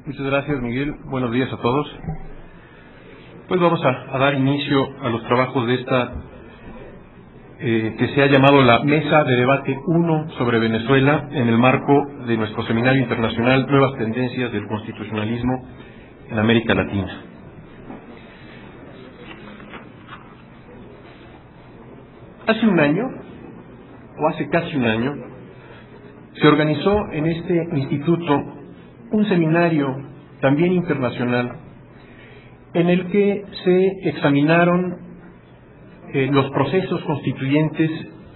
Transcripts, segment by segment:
Muchas gracias, Miguel. Buenos días a todos. Pues vamos a dar inicio a los trabajos de esta que se ha llamado la Mesa de Debate 1 sobre Venezuela en el marco de nuestro seminario internacional Nuevas Tendencias del Constitucionalismo en América Latina. Hace un año, o hace casi un año, se organizó en este instituto un seminario también internacional en el que se examinaron los procesos constituyentes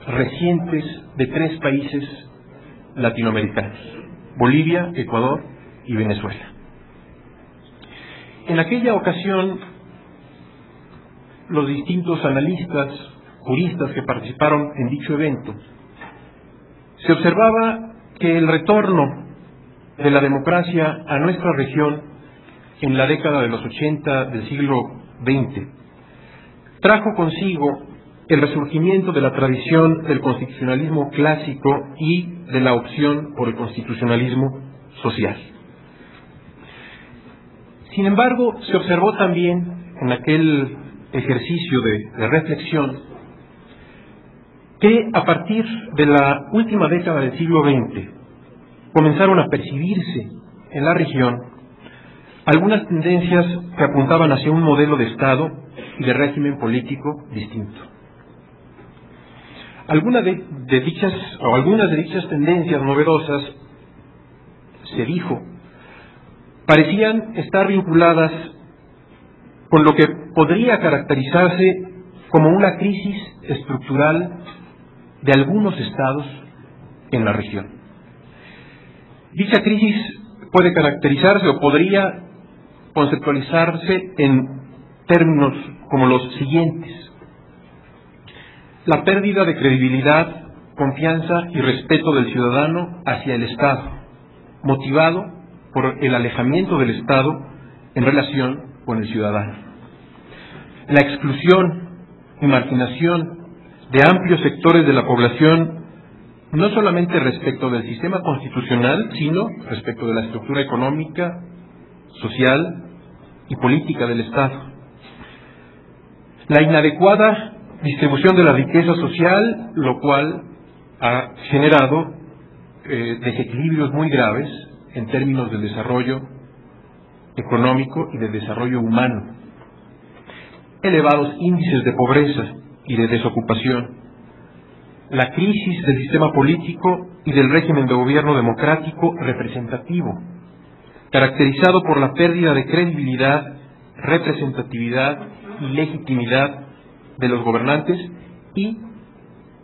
recientes de 3 países latinoamericanos: Bolivia, Ecuador y Venezuela. En aquella ocasión, los distintos analistas, juristas que participaron en dicho evento, se observaba que el retorno de la democracia a nuestra región en la década de los 80 del siglo XX trajo consigo el resurgimiento de la tradición del constitucionalismo clásico y de la opción por el constitucionalismo social. Sin embargo, se observó también en aquel ejercicio de reflexión que a partir de la última década del siglo XX comenzaron a percibirse en la región algunas tendencias que apuntaban hacia un modelo de Estado y de régimen político distinto. Algunas de dichas tendencias novedosas, se dijo, parecían estar vinculadas con lo que podría caracterizarse como una crisis estructural de algunos estados en la región. Dicha crisis puede caracterizarse o podría conceptualizarse en términos como los siguientes: la pérdida de credibilidad, confianza y respeto del ciudadano hacia el Estado, motivado por el alejamiento del Estado en relación con el ciudadano; la exclusión y marginación de amplios sectores de la población, no solamente respecto del sistema constitucional, sino respecto de la estructura económica, social y política del Estado; la inadecuada distribución de la riqueza social, lo cual ha generado desequilibrios muy graves en términos del desarrollo económico y del desarrollo humano; elevados índices de pobreza y de desocupación; la crisis del sistema político y del régimen de gobierno democrático representativo, caracterizado por la pérdida de credibilidad, representatividad y legitimidad de los gobernantes y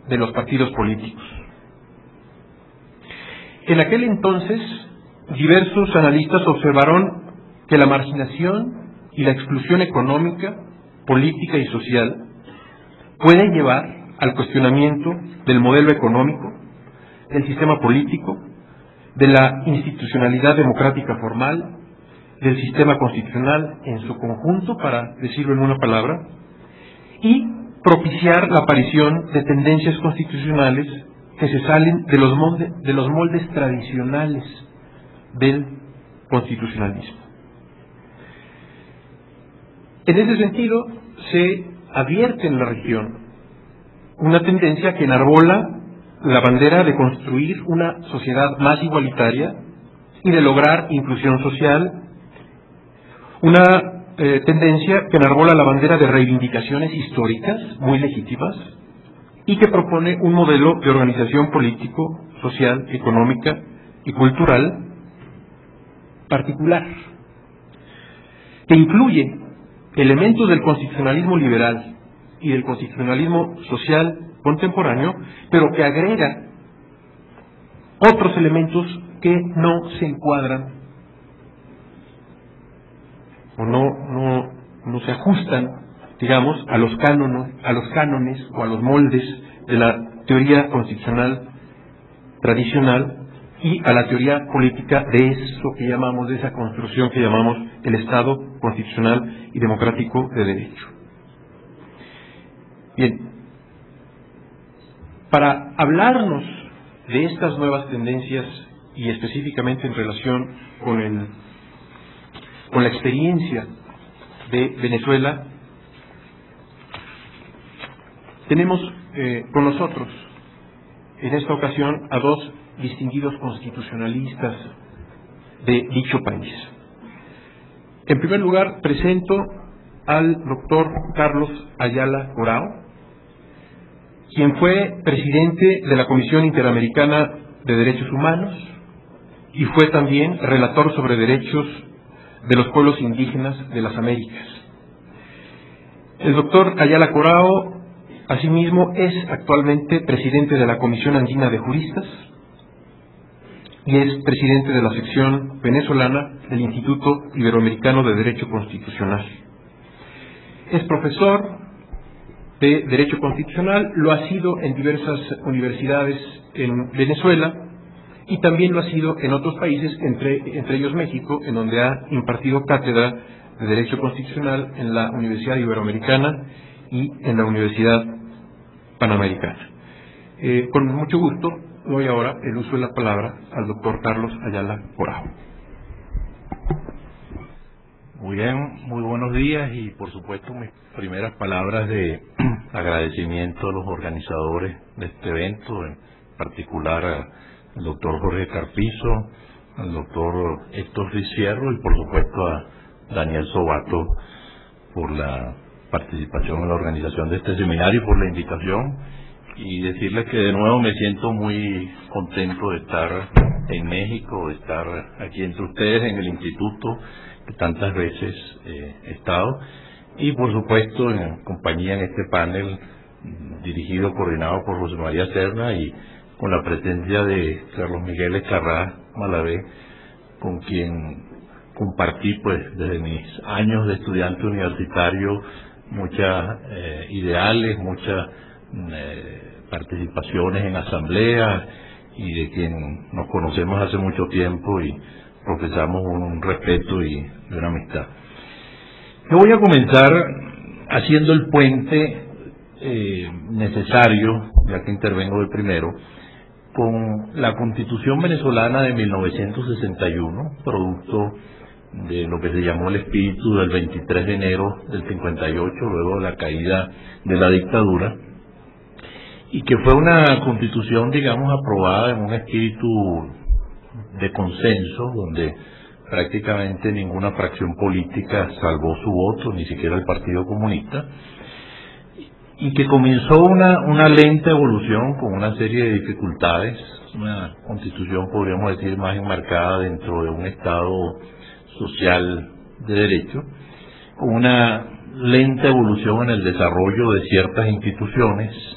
de los partidos políticos. En aquel entonces, diversos analistas observaron que la marginación y la exclusión económica, política y social pueden llevar al cuestionamiento del modelo económico, del sistema político, de la institucionalidad democrática formal, del sistema constitucional en su conjunto, para decirlo en una palabra, y propiciar la aparición de tendencias constitucionales que se salen de los moldes tradicionales del constitucionalismo. En ese sentido, se advierte en la región una tendencia que enarbola la bandera de construir una sociedad más igualitaria y de lograr inclusión social, una tendencia que enarbola la bandera de reivindicaciones históricas muy legítimas y que propone un modelo de organización político, social, económica y cultural particular, que incluye elementos del constitucionalismo liberal y del constitucionalismo social contemporáneo, pero que agrega otros elementos que no se encuadran o no se ajustan, digamos, a los cánones o a los moldes de la teoría constitucional tradicional y a la teoría política de eso que llamamos, de esa construcción que llamamos el Estado constitucional y democrático de derecho. Bien, para hablarnos de estas nuevas tendencias y específicamente en relación con el con la experiencia de Venezuela, tenemos con nosotros en esta ocasión a dos distinguidos constitucionalistas de dicho país. En primer lugar, presento al doctor Carlos Ayala Corao, quien fue presidente de la Comisión Interamericana de Derechos Humanos y fue también relator sobre derechos de los pueblos indígenas de las Américas. El doctor Ayala Corao, asimismo, es actualmente presidente de la Comisión Andina de Juristas y es presidente de la sección venezolana del Instituto Iberoamericano de Derecho Constitucional. Es profesor de Derecho Constitucional, lo ha sido en diversas universidades en Venezuela y también lo ha sido en otros países, entre ellos México, en donde ha impartido cátedra de Derecho Constitucional en la Universidad Iberoamericana y en la Universidad Panamericana. Con mucho gusto doy ahora el uso de la palabra al doctor Carlos Ayala Corao. Muy bien, muy buenos días y por supuesto mis primeras palabras de agradecimiento a los organizadores de este evento, en particular al doctor Jorge Carpizo, al doctor Héctor Ricierro y por supuesto a Daniel Sobato por la participación en la organización de este seminario y por la invitación, y decirles que de nuevo me siento muy contento de estar en México, de estar aquí entre ustedes en el instituto que tantas veces he estado, y por supuesto en compañía en este panel dirigido, coordinado por José María Serna y con la presencia de Carlos Miguel Escarrá Malavé, con quien compartí pues desde mis años de estudiante universitario muchas ideales, muchas participaciones en asambleas, y de quien nos conocemos hace mucho tiempo y profesamos un respeto y una amistad. Yo voy a comenzar haciendo el puente necesario, ya que intervengo de primero, con la Constitución venezolana de 1961, producto de lo que se llamó el espíritu del 23 de enero del 58, luego de la caída de la dictadura, y que fue una constitución, digamos, aprobada en un espíritu de consenso, donde prácticamente ninguna fracción política salvó su voto, ni siquiera el Partido Comunista, y que comenzó una lenta evolución con una serie de dificultades, una constitución, podríamos decir, más enmarcada dentro de un Estado social de derecho, con una lenta evolución en el desarrollo de ciertas instituciones,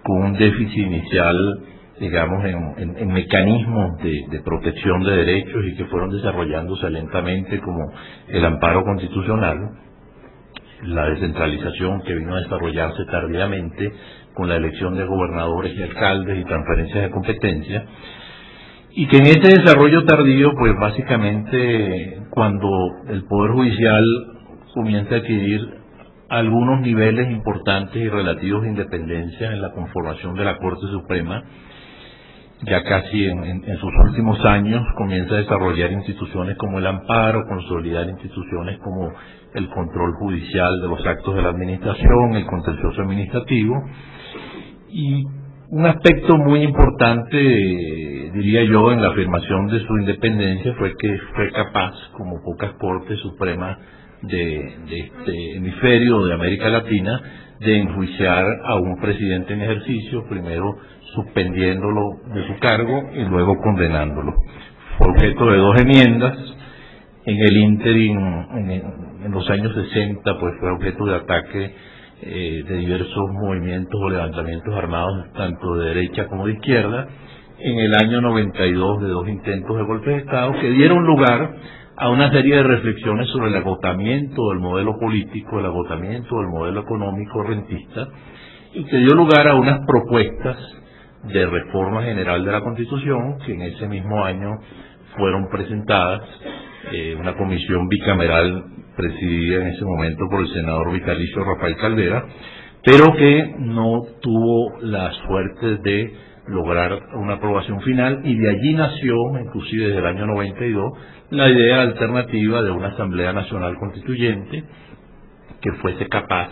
con un déficit inicial, digamos, en mecanismos de protección de derechos y que fueron desarrollándose lentamente, como el amparo constitucional, la descentralización que vino a desarrollarse tardíamente con la elección de gobernadores y alcaldes y transferencias de competencia, y que en ese desarrollo tardío, pues básicamente cuando el Poder Judicial comienza a adquirir algunos niveles importantes y relativos de independencia en la conformación de la Corte Suprema, ya casi en sus últimos años comienza a desarrollar instituciones como el amparo, consolidar instituciones como el control judicial de los actos de la administración, el contencioso administrativo, y un aspecto muy importante, diría yo, en la afirmación de su independencia fue que fue capaz, como pocas cortes supremas de este hemisferio de América Latina, de enjuiciar a un presidente en ejercicio, primero suspendiéndolo de su cargo y luego condenándolo. Fue objeto de 2 enmiendas. En el ínterin, en los años 60, pues fue objeto de ataque de diversos movimientos o levantamientos armados, tanto de derecha como de izquierda. En el año 92, de 2 intentos de golpe de Estado que dieron lugar a una serie de reflexiones sobre el agotamiento del modelo político, el agotamiento del modelo económico rentista, y que dio lugar a unas propuestas de reforma general de la Constitución que en ese mismo año fueron presentadas, una comisión bicameral presidida en ese momento por el senador vitalicio Rafael Caldera, pero que no tuvo la suerte de lograr una aprobación final, y de allí nació, inclusive desde el año 92, la idea alternativa de una Asamblea Nacional Constituyente que fuese capaz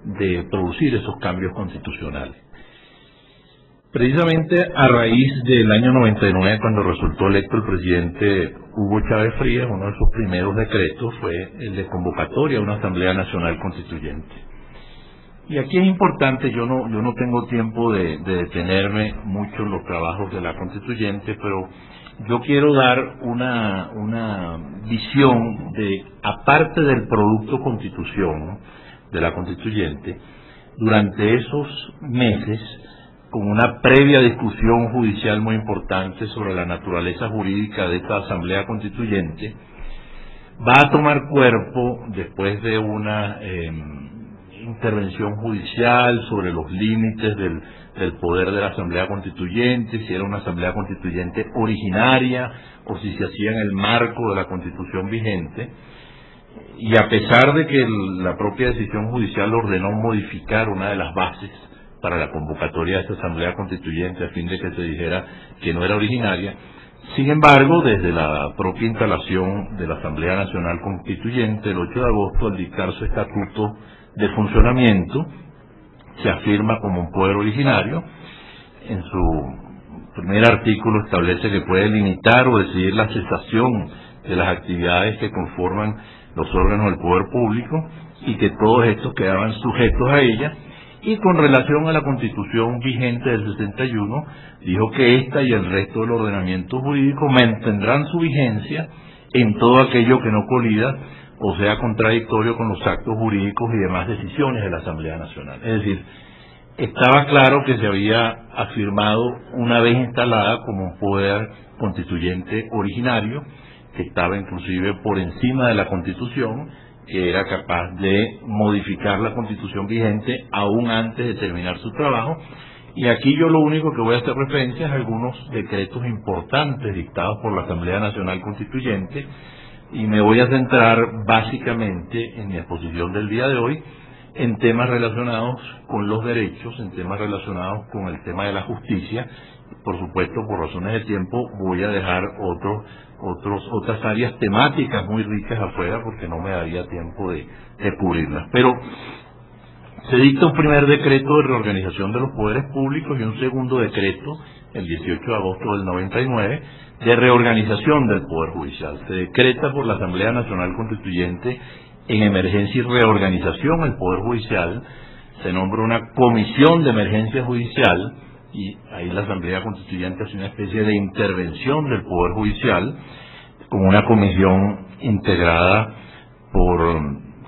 de producir esos cambios constitucionales. Precisamente a raíz del año 99, cuando resultó electo el presidente Hugo Chávez Frías, uno de sus primeros decretos fue el de convocatoria a una Asamblea Nacional Constituyente. Y aquí es importante, yo no tengo tiempo de detenerme mucho en los trabajos de la constituyente, pero yo quiero dar una visión de, aparte del producto constitución de la constituyente, durante esos meses, con una previa discusión judicial muy importante sobre la naturaleza jurídica de esta Asamblea Constituyente, va a tomar cuerpo después de una intervención judicial sobre los límites del poder de la Asamblea Constituyente, si era una Asamblea Constituyente originaria o si se hacía en el marco de la Constitución vigente. Y a pesar de que la propia decisión judicial ordenó modificar una de las bases para la convocatoria de esta Asamblea Constituyente a fin de que se dijera que no era originaria, sin embargo, desde la propia instalación de la Asamblea Nacional Constituyente, el 8 de agosto, al dictar su estatuto de funcionamiento, se afirma como un poder originario. En su primer artículo establece que puede limitar o decidir la cesación de las actividades que conforman los órganos del poder público y que todos estos quedaban sujetos a ella. Y con relación a la Constitución vigente del 61, dijo que esta y el resto del ordenamiento jurídico mantendrán su vigencia en todo aquello que no colida o sea contradictorio con los actos jurídicos y demás decisiones de la Asamblea Nacional. Es decir, estaba claro que se había afirmado una vez instalada como un poder constituyente originario, que estaba inclusive por encima de la Constitución, que era capaz de modificar la Constitución vigente aún antes de terminar su trabajo. Y aquí yo lo único que voy a hacer referencia es a algunos decretos importantes dictados por la Asamblea Nacional Constituyente, y me voy a centrar básicamente en mi exposición del día de hoy en temas relacionados con los derechos, en temas relacionados con el tema de la justicia. Por supuesto, por razones de tiempo, voy a dejar otras áreas temáticas muy ricas afuera porque no me daría tiempo de cubrirlas. Pero se dicta un primer decreto de reorganización de los poderes públicos y un segundo decreto, el 18 de agosto del 99, de reorganización del Poder Judicial. Se decreta por la Asamblea Nacional Constituyente en emergencia y reorganización el Poder Judicial, se nombra una comisión de emergencia judicial, y ahí la Asamblea Constituyente hace una especie de intervención del Poder Judicial, con una comisión integrada por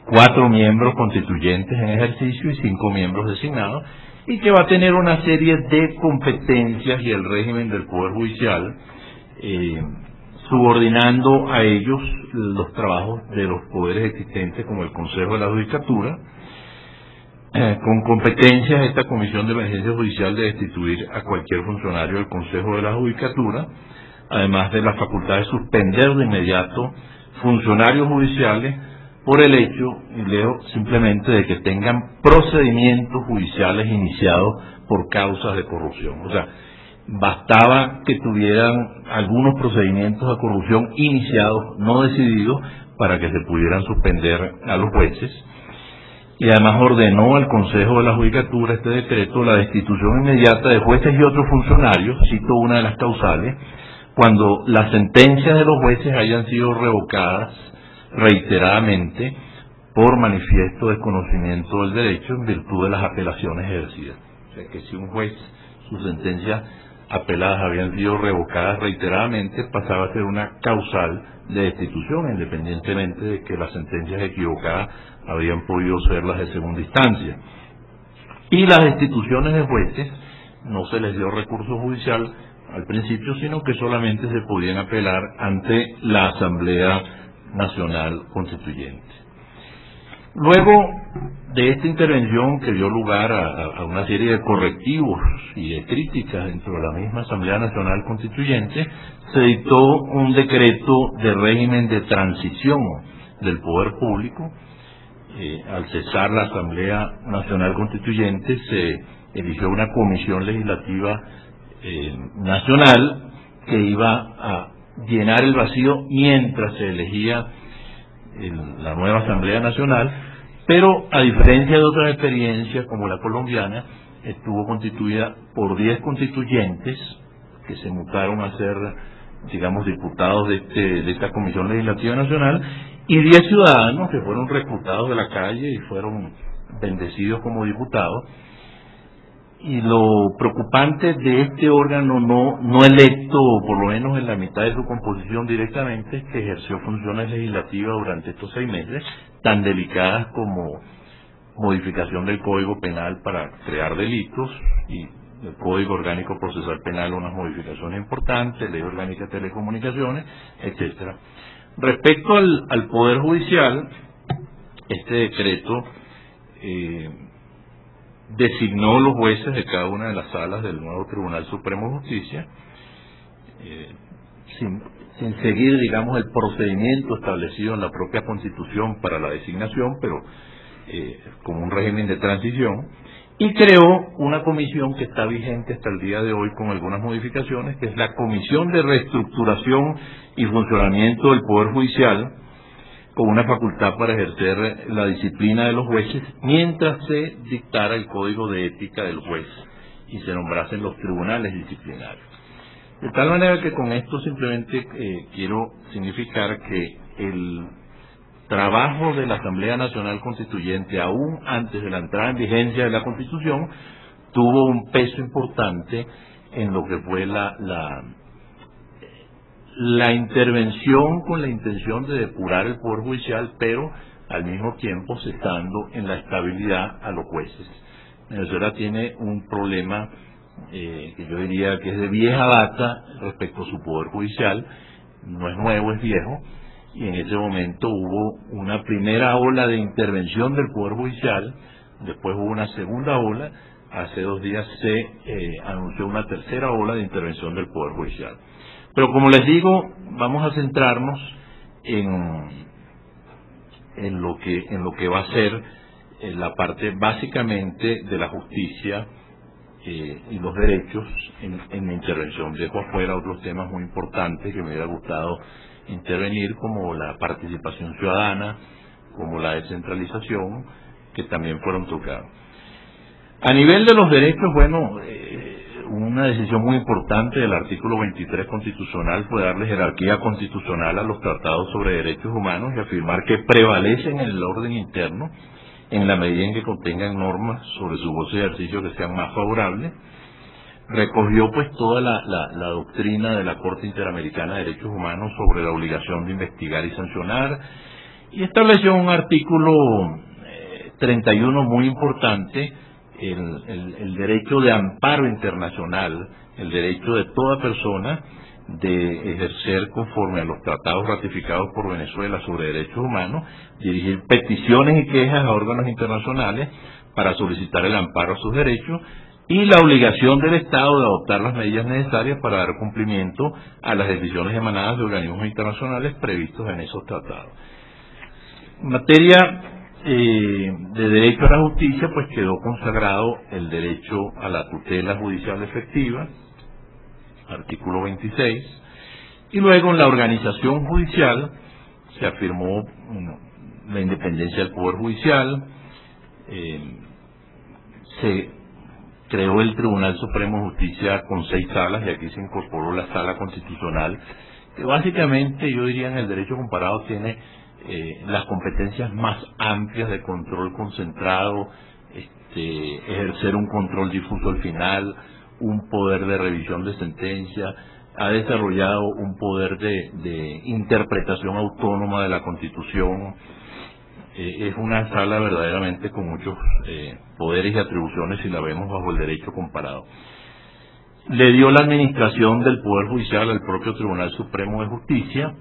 4 miembros constituyentes en ejercicio y 5 miembros designados, y que va a tener una serie de competencias y el régimen del Poder Judicial, subordinando a ellos los trabajos de los poderes existentes como el Consejo de la Judicatura. Con competencias, esta Comisión de Emergencia Judicial de destituir a cualquier funcionario del Consejo de la Judicatura, además de la facultad de suspender de inmediato funcionarios judiciales por el hecho, y leo simplemente, de que tengan procedimientos judiciales iniciados por causas de corrupción. O sea, bastaba que tuvieran algunos procedimientos de corrupción iniciados, no decididos, para que se pudieran suspender a los jueces. Y además ordenó al Consejo de la Judicatura, este decreto, la destitución inmediata de jueces y otros funcionarios, cito una de las causales, cuando las sentencias de los jueces hayan sido revocadas reiteradamente por manifiesto desconocimiento del derecho en virtud de las apelaciones ejercidas. O sea que si un juez, sus sentencias apeladas habían sido revocadas reiteradamente, pasaba a ser una causal de destitución, independientemente de que las sentencias equivocadas habían podido ser las de segunda instancia. Y las destituciones de jueces no se les dio recurso judicial al principio, sino que solamente se podían apelar ante la Asamblea Nacional Constituyente. Luego de esta intervención, que dio lugar a una serie de correctivos y de críticas dentro de la misma Asamblea Nacional Constituyente, se dictó un decreto de régimen de transición del poder público. Al cesar la Asamblea Nacional Constituyente, se eligió una comisión legislativa nacional que iba a llenar el vacío mientras se elegía la nueva Asamblea Nacional, pero a diferencia de otras experiencias como la colombiana, estuvo constituida por 10 constituyentes que se mutaron a ser, digamos, diputados de esta Comisión Legislativa Nacional, y 10 ciudadanos que fueron reclutados de la calle y fueron bendecidos como diputados. Y lo preocupante de este órgano no electo, por lo menos en la mitad de su composición directamente, es que ejerció funciones legislativas durante estos 6 meses, tan delicadas como modificación del Código Penal para crear delitos, y el Código Orgánico Procesal Penal unas modificaciones importantes, Ley Orgánica de Telecomunicaciones, etcétera. Respecto al Poder Judicial, este decreto designó los jueces de cada una de las salas del nuevo Tribunal Supremo de Justicia, sin seguir, digamos, el procedimiento establecido en la propia Constitución para la designación, pero como un régimen de transición, y creó una comisión que está vigente hasta el día de hoy con algunas modificaciones, que es la Comisión de Reestructuración y Funcionamiento del Poder Judicial, con una facultad para ejercer la disciplina de los jueces mientras se dictara el código de ética del juez y se nombrasen los tribunales disciplinarios. De tal manera que con esto simplemente quiero significar que el trabajo de la Asamblea Nacional Constituyente, aún antes de la entrada en vigencia de la Constitución, tuvo un peso importante en lo que fue la intervención con la intención de depurar el Poder Judicial, pero al mismo tiempo cesando en la estabilidad a los jueces. Venezuela tiene un problema que yo diría que es de vieja data respecto a su Poder Judicial, no es nuevo, es viejo, y en ese momento hubo una primera ola de intervención del Poder Judicial, después hubo una segunda ola, hace 2 días se anunció una tercera ola de intervención del Poder Judicial. Pero como les digo, vamos a centrarnos en lo que va a ser la parte básicamente de la justicia y los derechos en la intervención. Dejo afuera otros temas muy importantes que me hubiera gustado intervenir, como la participación ciudadana, como la descentralización, que también fueron tocados. A nivel de los derechos, bueno, una decisión muy importante del artículo 23 constitucional fue darle jerarquía constitucional a los tratados sobre derechos humanos y afirmar que prevalecen en el orden interno en la medida en que contengan normas sobre su goce de ejercicio que sean más favorables. Recogió pues toda la doctrina de la Corte Interamericana de Derechos Humanos sobre la obligación de investigar y sancionar, y estableció un artículo 31 muy importante, el derecho de amparo internacional, el derecho de toda persona de ejercer conforme a los tratados ratificados por Venezuela sobre derechos humanos, dirigir peticiones y quejas a órganos internacionales para solicitar el amparo a sus derechos, y la obligación del Estado de adoptar las medidas necesarias para dar cumplimiento a las decisiones emanadas de organismos internacionales previstos en esos tratados. En materia de derecho a la justicia, pues quedó consagrado el derecho a la tutela judicial efectiva, artículo 26, y luego en la organización judicial se afirmó la independencia del Poder Judicial, se creó el Tribunal Supremo de Justicia con 6 salas, y aquí se incorporó la Sala Constitucional, que básicamente yo diría en el derecho comparado tiene las competencias más amplias de control concentrado, ejercer un control difuso al final, un poder de revisión de sentencia, ha desarrollado un poder de interpretación autónoma de la Constitución. Es una sala verdaderamente con muchos poderes y atribuciones si la vemos bajo el derecho comparado. Le dio la administración del Poder Judicial al propio Tribunal Supremo de Justicia,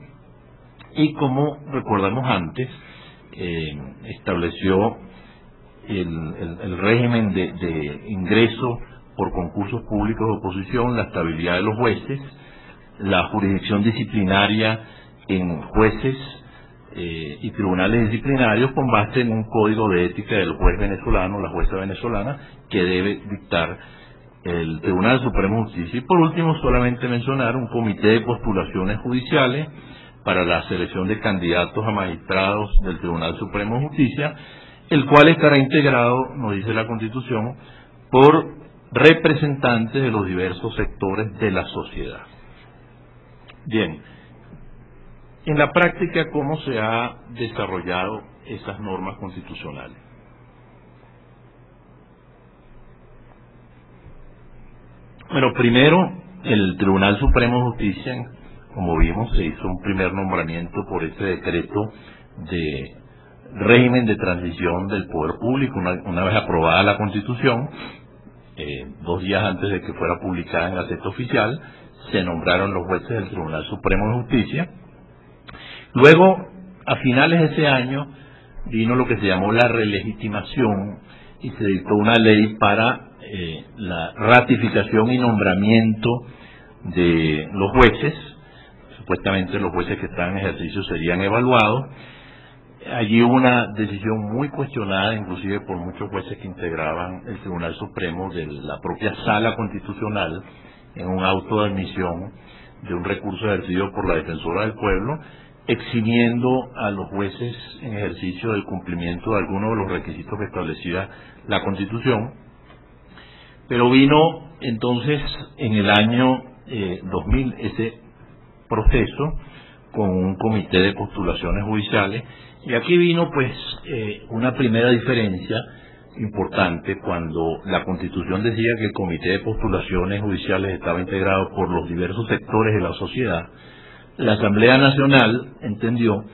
y como recordamos antes, estableció el régimen de ingreso por concursos públicos de oposición, la estabilidad de los jueces, la jurisdicción disciplinaria en jueces y tribunales disciplinarios con base en un código de ética del juez venezolano, la jueza venezolana, que debe dictar el Tribunal Supremo de Justicia. Y por último, solamente mencionar un comité de postulaciones judiciales para la selección de candidatos a magistrados del Tribunal Supremo de Justicia, el cual estará integrado, nos dice la Constitución, por representantes de los diversos sectores de la sociedad. Bien, en la práctica, ¿cómo se ha desarrollado esas normas constitucionales? Bueno, primero, el Tribunal Supremo de Justicia, como vimos, se hizo un primer nombramiento por ese decreto de régimen de transición del poder público, una vez aprobada la Constitución, 2 días antes de que fuera publicada en la Gaceta Oficial, se nombraron los jueces del Tribunal Supremo de Justicia. Luego, a finales de ese año, vino lo que se llamó la relegitimación y se dictó una ley para la ratificación y nombramiento de los jueces. Supuestamente los jueces que están en ejercicio serían evaluados. Allí hubo una decisión muy cuestionada, inclusive por muchos jueces que integraban el Tribunal Supremo, de la propia Sala Constitucional, en un auto de admisión de un recurso ejercido por la Defensora del Pueblo, eximiendo a los jueces en ejercicio del cumplimiento de algunos de los requisitos que establecía la Constitución. Pero vino entonces en el año 2000 ese proceso con un comité de postulaciones judiciales, y aquí vino pues una primera diferencia importante. Cuando la Constitución decía que el comité de postulaciones judiciales estaba integrado por los diversos sectores de la sociedad, la Asamblea Nacional entendió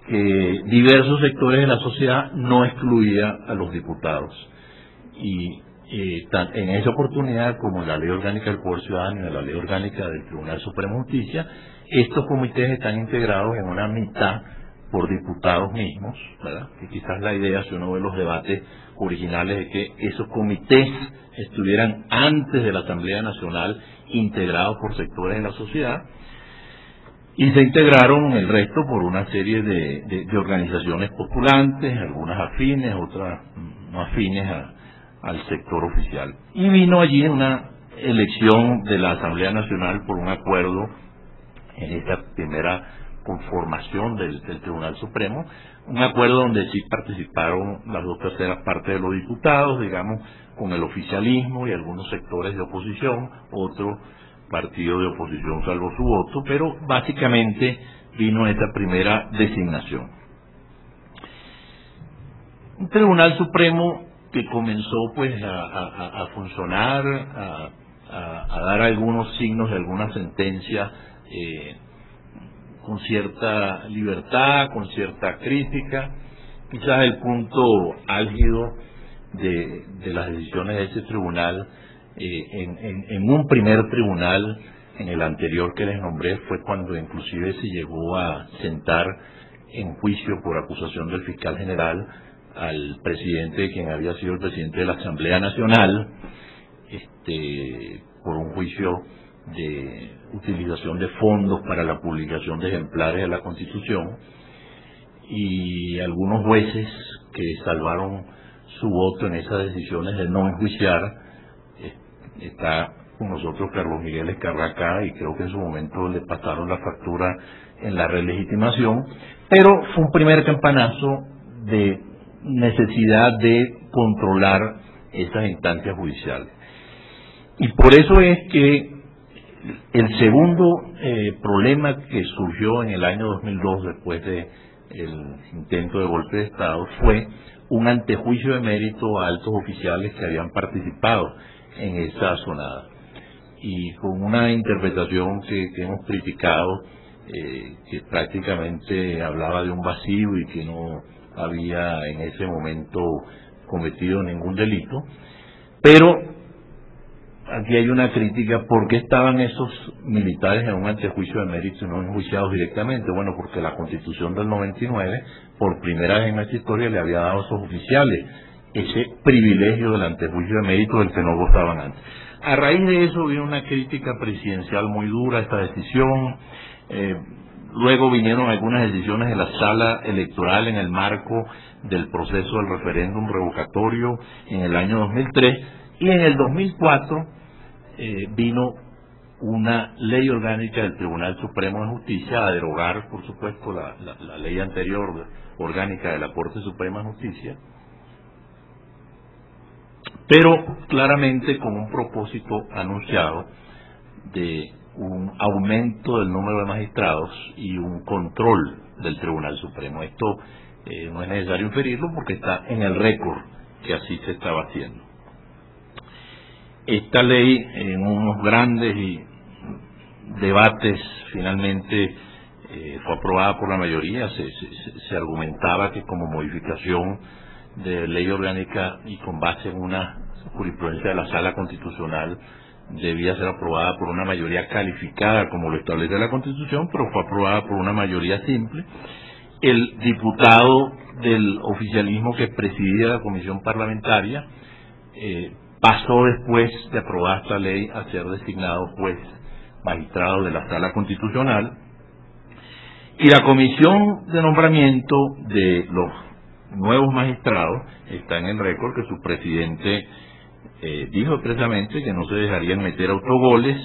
que diversos sectores de la sociedad no excluía a los diputados, y en esa oportunidad, como en la Ley Orgánica del Poder Ciudadano y en la Ley Orgánica del Tribunal Supremo de Justicia, estos comités están integrados en una mitad por diputados mismos, ¿verdad? Que quizás la idea, si uno ve los debates originales, de que esos comités estuvieran antes de la Asamblea Nacional integrados por sectores de la sociedad, y se integraron el resto por una serie de organizaciones postulantes, algunas afines, otras no afines al sector oficial. Y vino allí una elección de la Asamblea Nacional por un acuerdo en esta primera conformación del Tribunal Supremo, un acuerdo donde sí participaron las 2/3 partes de los diputados, digamos, con el oficialismo y algunos sectores de oposición, otro partido de oposición salvo su voto, pero básicamente vino esta primera designación. Un Tribunal Supremo que comenzó pues a funcionar, a dar algunos signos de alguna sentencia con cierta libertad, con cierta crítica. Quizás el punto álgido de las decisiones de ese tribunal, en un primer tribunal, en el anterior que les nombré, fue cuando inclusive se llegó a sentar en juicio por acusación del fiscal general al presidente, quien había sido el presidente de la Asamblea Nacional, por un juicio de utilización de fondos para la publicación de ejemplares de la Constitución, y algunos jueces que salvaron su voto en esas decisiones de no enjuiciar. Está con nosotros Carlos Miguel Escarracá, y creo que en su momento le pasaron la factura en la relegitimación, pero fue un primer campanazo de necesidad de controlar esas instancias judiciales. Y por eso es que el segundo problema que surgió en el año 2002, después del intento de golpe de Estado, fue un antejuicio de mérito a altos oficiales que habían participado en esa sonada, y con una interpretación que hemos criticado, que prácticamente hablaba de un vacío y que no había en ese momento cometido ningún delito. Pero aquí hay una crítica: ¿por qué estaban esos militares en un antejuicio de mérito y no enjuiciados directamente? Bueno, porque la Constitución del 99, por primera vez en nuestra historia, le había dado a esos oficiales ese privilegio del antejuicio de mérito del que no gozaban antes. A raíz de eso vino una crítica presidencial muy dura a esta decisión. Luego vinieron algunas decisiones de la Sala Electoral en el marco del proceso del referéndum revocatorio en el año 2003, y en el 2004 vino una ley orgánica del Tribunal Supremo de Justicia a derogar, por supuesto, la ley anterior orgánica de la Corte Suprema de Justicia, pero claramente con un propósito anunciado de un aumento del número de magistrados y un control del Tribunal Supremo. Esto no es necesario inferirlo porque está en el récord que así se estaba haciendo. Esta ley, en unos grandes debates, finalmente fue aprobada por la mayoría. Se argumentaba que como modificación de ley orgánica y con base en una jurisprudencia de la Sala Constitucional debía ser aprobada por una mayoría calificada como lo establece la Constitución, pero fue aprobada por una mayoría simple. El diputado del oficialismo que presidía la comisión parlamentaria pasó, después de aprobada esta ley, a ser designado juez magistrado de la Sala Constitucional, y la comisión de nombramiento de los nuevos magistrados está en el récord que su presidente dijo expresamente que no se dejarían meter autogoles,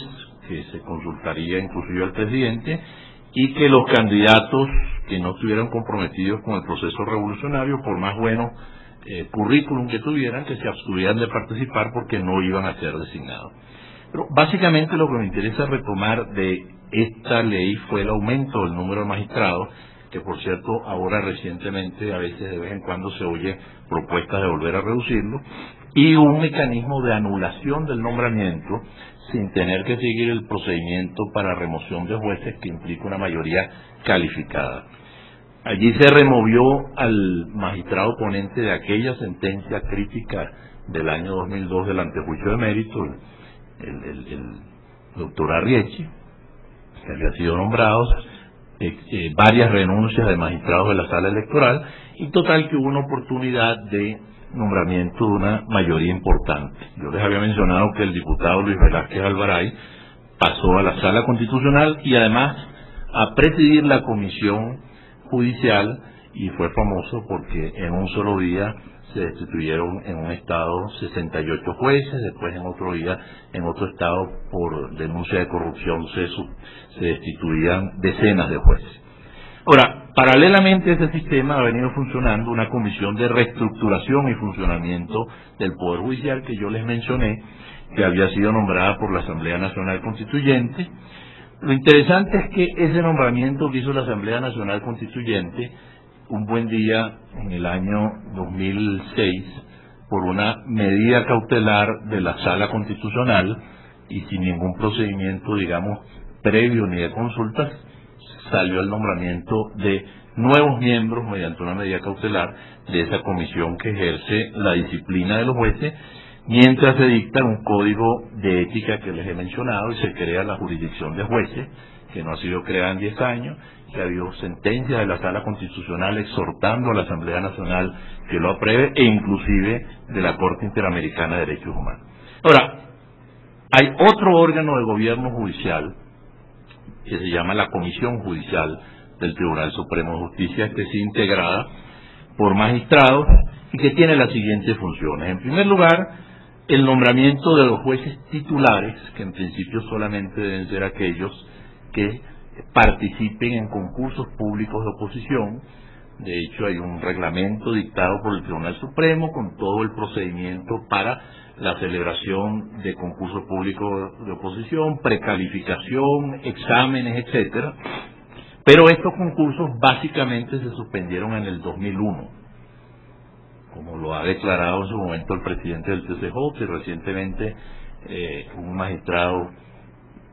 que se consultaría inclusive al presidente, y que los candidatos que no estuvieran comprometidos con el proceso revolucionario, por más bueno currículum que tuvieran, que se abstuvieran de participar porque no iban a ser designados. Pero básicamente lo que me interesa retomar de esta ley fue el aumento del número de magistrados, que por cierto ahora recientemente, a veces de vez en cuando se oye propuestas de volver a reducirlo, y un mecanismo de anulación del nombramiento sin tener que seguir el procedimiento para remoción de jueces que implica una mayoría calificada. Allí se removió al magistrado ponente de aquella sentencia crítica del año 2002 del antejuicio de mérito, el doctor Arrietty, que había sido nombrado, varias renuncias de magistrados de la sala electoral, y total que hubo una oportunidad de nombramiento de una mayoría importante. Yo les había mencionado que el diputado Luis Velázquez Alvaray pasó a la Sala Constitucional y además a presidir la comisión judicial, y fue famoso porque en un solo día se destituyeron en un estado 68 jueces, después en otro día en otro estado por denuncia de corrupción se destituían decenas de jueces. Ahora, paralelamente a este sistema ha venido funcionando una comisión de reestructuración y funcionamiento del Poder Judicial que yo les mencioné, que había sido nombrada por la Asamblea Nacional Constituyente. Lo interesante es que ese nombramiento que hizo la Asamblea Nacional Constituyente un buen día en el año 2006 por una medida cautelar de la Sala Constitucional y sin ningún procedimiento, digamos, previo ni de consultas, salió el nombramiento de nuevos miembros mediante una medida cautelar de esa comisión que ejerce la disciplina de los jueces, mientras se dicta un código de ética que les he mencionado y se crea la jurisdicción de jueces, que no ha sido creada en 10 años, que ha habido sentencias de la Sala Constitucional exhortando a la Asamblea Nacional que lo apruebe, e inclusive de la Corte Interamericana de Derechos Humanos. Ahora, hay otro órgano de gobierno judicial que se llama la Comisión Judicial del Tribunal Supremo de Justicia, que es integrada por magistrados y que tiene las siguientes funciones. En primer lugar, el nombramiento de los jueces titulares, que en principio solamente deben ser aquellos que participen en concursos públicos de oposición. De hecho, hay un reglamento dictado por el Tribunal Supremo con todo el procedimiento para la celebración de concursos públicos de oposición, precalificación, exámenes, etcétera. Pero estos concursos básicamente se suspendieron en el 2001, como lo ha declarado en su momento el presidente del TCJ, y recientemente un magistrado,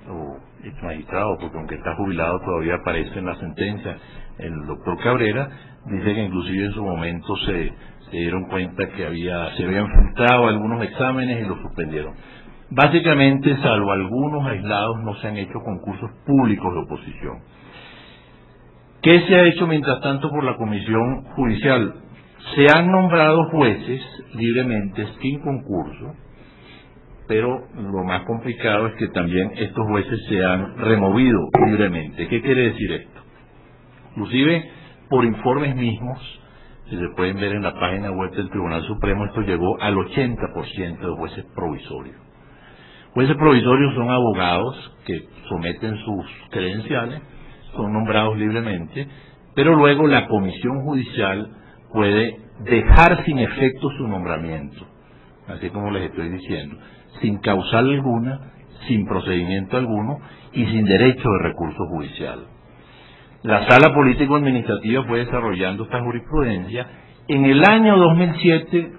o ex magistrado, porque aunque está jubilado todavía aparece en la sentencia, el doctor Cabrera, dice que inclusive en su momento se dieron cuenta que se habían filtrado algunos exámenes y los suspendieron. Básicamente, salvo algunos aislados, no se han hecho concursos públicos de oposición. ¿Qué se ha hecho mientras tanto por la Comisión Judicial? Se han nombrado jueces libremente, sin concurso, pero lo más complicado es que también estos jueces se han removido libremente. ¿Qué quiere decir esto? Inclusive, por informes mismos, si se pueden ver en la página web del Tribunal Supremo, esto llegó al 80% de jueces provisorios. Jueces provisorios son abogados que someten sus credenciales, son nombrados libremente, pero luego la comisión judicial puede dejar sin efecto su nombramiento, así como les estoy diciendo, sin causal alguna, sin procedimiento alguno y sin derecho de recurso judicial. La Sala Político-Administrativa fue desarrollando esta jurisprudencia. En el año 2007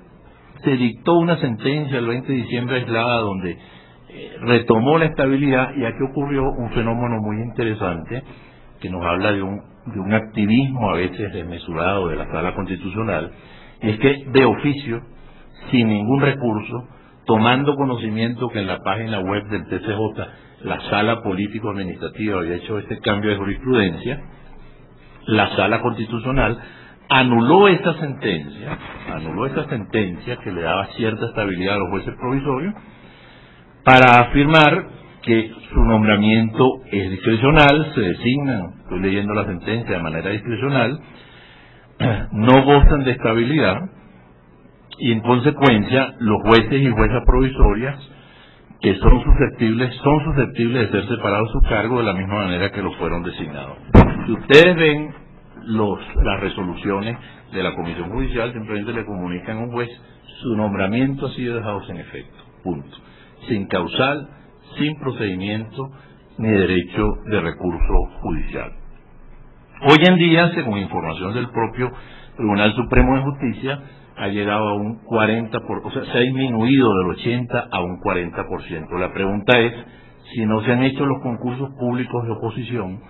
se dictó una sentencia el 20 de diciembre aislada donde retomó la estabilidad, y aquí ocurrió un fenómeno muy interesante que nos habla de un activismo a veces desmesurado de la Sala Constitucional, y es que de oficio, sin ningún recurso, tomando conocimiento que en la página web del TCJ la Sala Político-Administrativa había hecho este cambio de jurisprudencia, la Sala Constitucional anuló esa sentencia que le daba cierta estabilidad a los jueces provisorios, para afirmar que su nombramiento es discrecional, se designan, estoy leyendo la sentencia, de manera discrecional, no gozan de estabilidad, y en consecuencia los jueces y juezas provisorias que son susceptibles de ser separados de su cargo de la misma manera que lo fueron designados. Si ustedes ven las resoluciones de la Comisión Judicial, simplemente le comunican a un juez: su nombramiento ha sido dejado sin efecto, punto, sin causal, sin procedimiento ni derecho de recurso judicial. Hoy en día, según información del propio Tribunal Supremo de Justicia, ha llegado a un 40%, se ha disminuido del 80% a un 40%. La pregunta es, si no se han hecho los concursos públicos de oposición,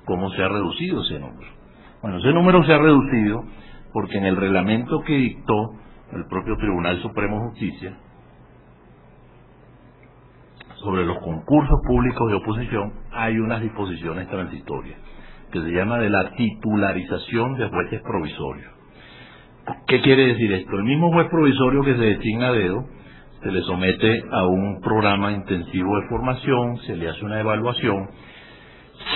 ¿cómo se ha reducido ese número? Bueno, ese número se ha reducido porque en el reglamento que dictó el propio Tribunal Supremo de Justicia sobre los concursos públicos de oposición hay unas disposiciones transitorias que se llama de la titularización de jueces provisorios. ¿Qué quiere decir esto? El mismo juez provisorio que se designa a dedo se le somete a un programa intensivo de formación, se le hace una evaluación,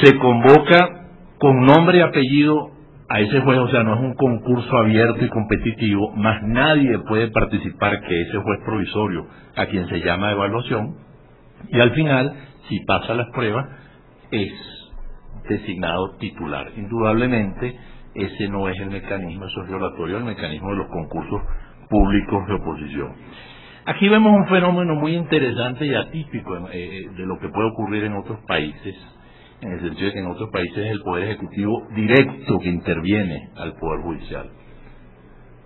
se convoca con nombre y apellido a ese juez, o sea, no es un concurso abierto y competitivo, más nadie puede participar que ese juez provisorio a quien se llama evaluación, y al final, si pasa las pruebas, es designado titular. Indudablemente, ese no es el mecanismo, eso es violatorio del mecanismo de los concursos públicos de oposición. Aquí vemos un fenómeno muy interesante y atípico de lo que puede ocurrir en otros países, en el sentido de que en otros países es el Poder Ejecutivo directo que interviene al Poder Judicial.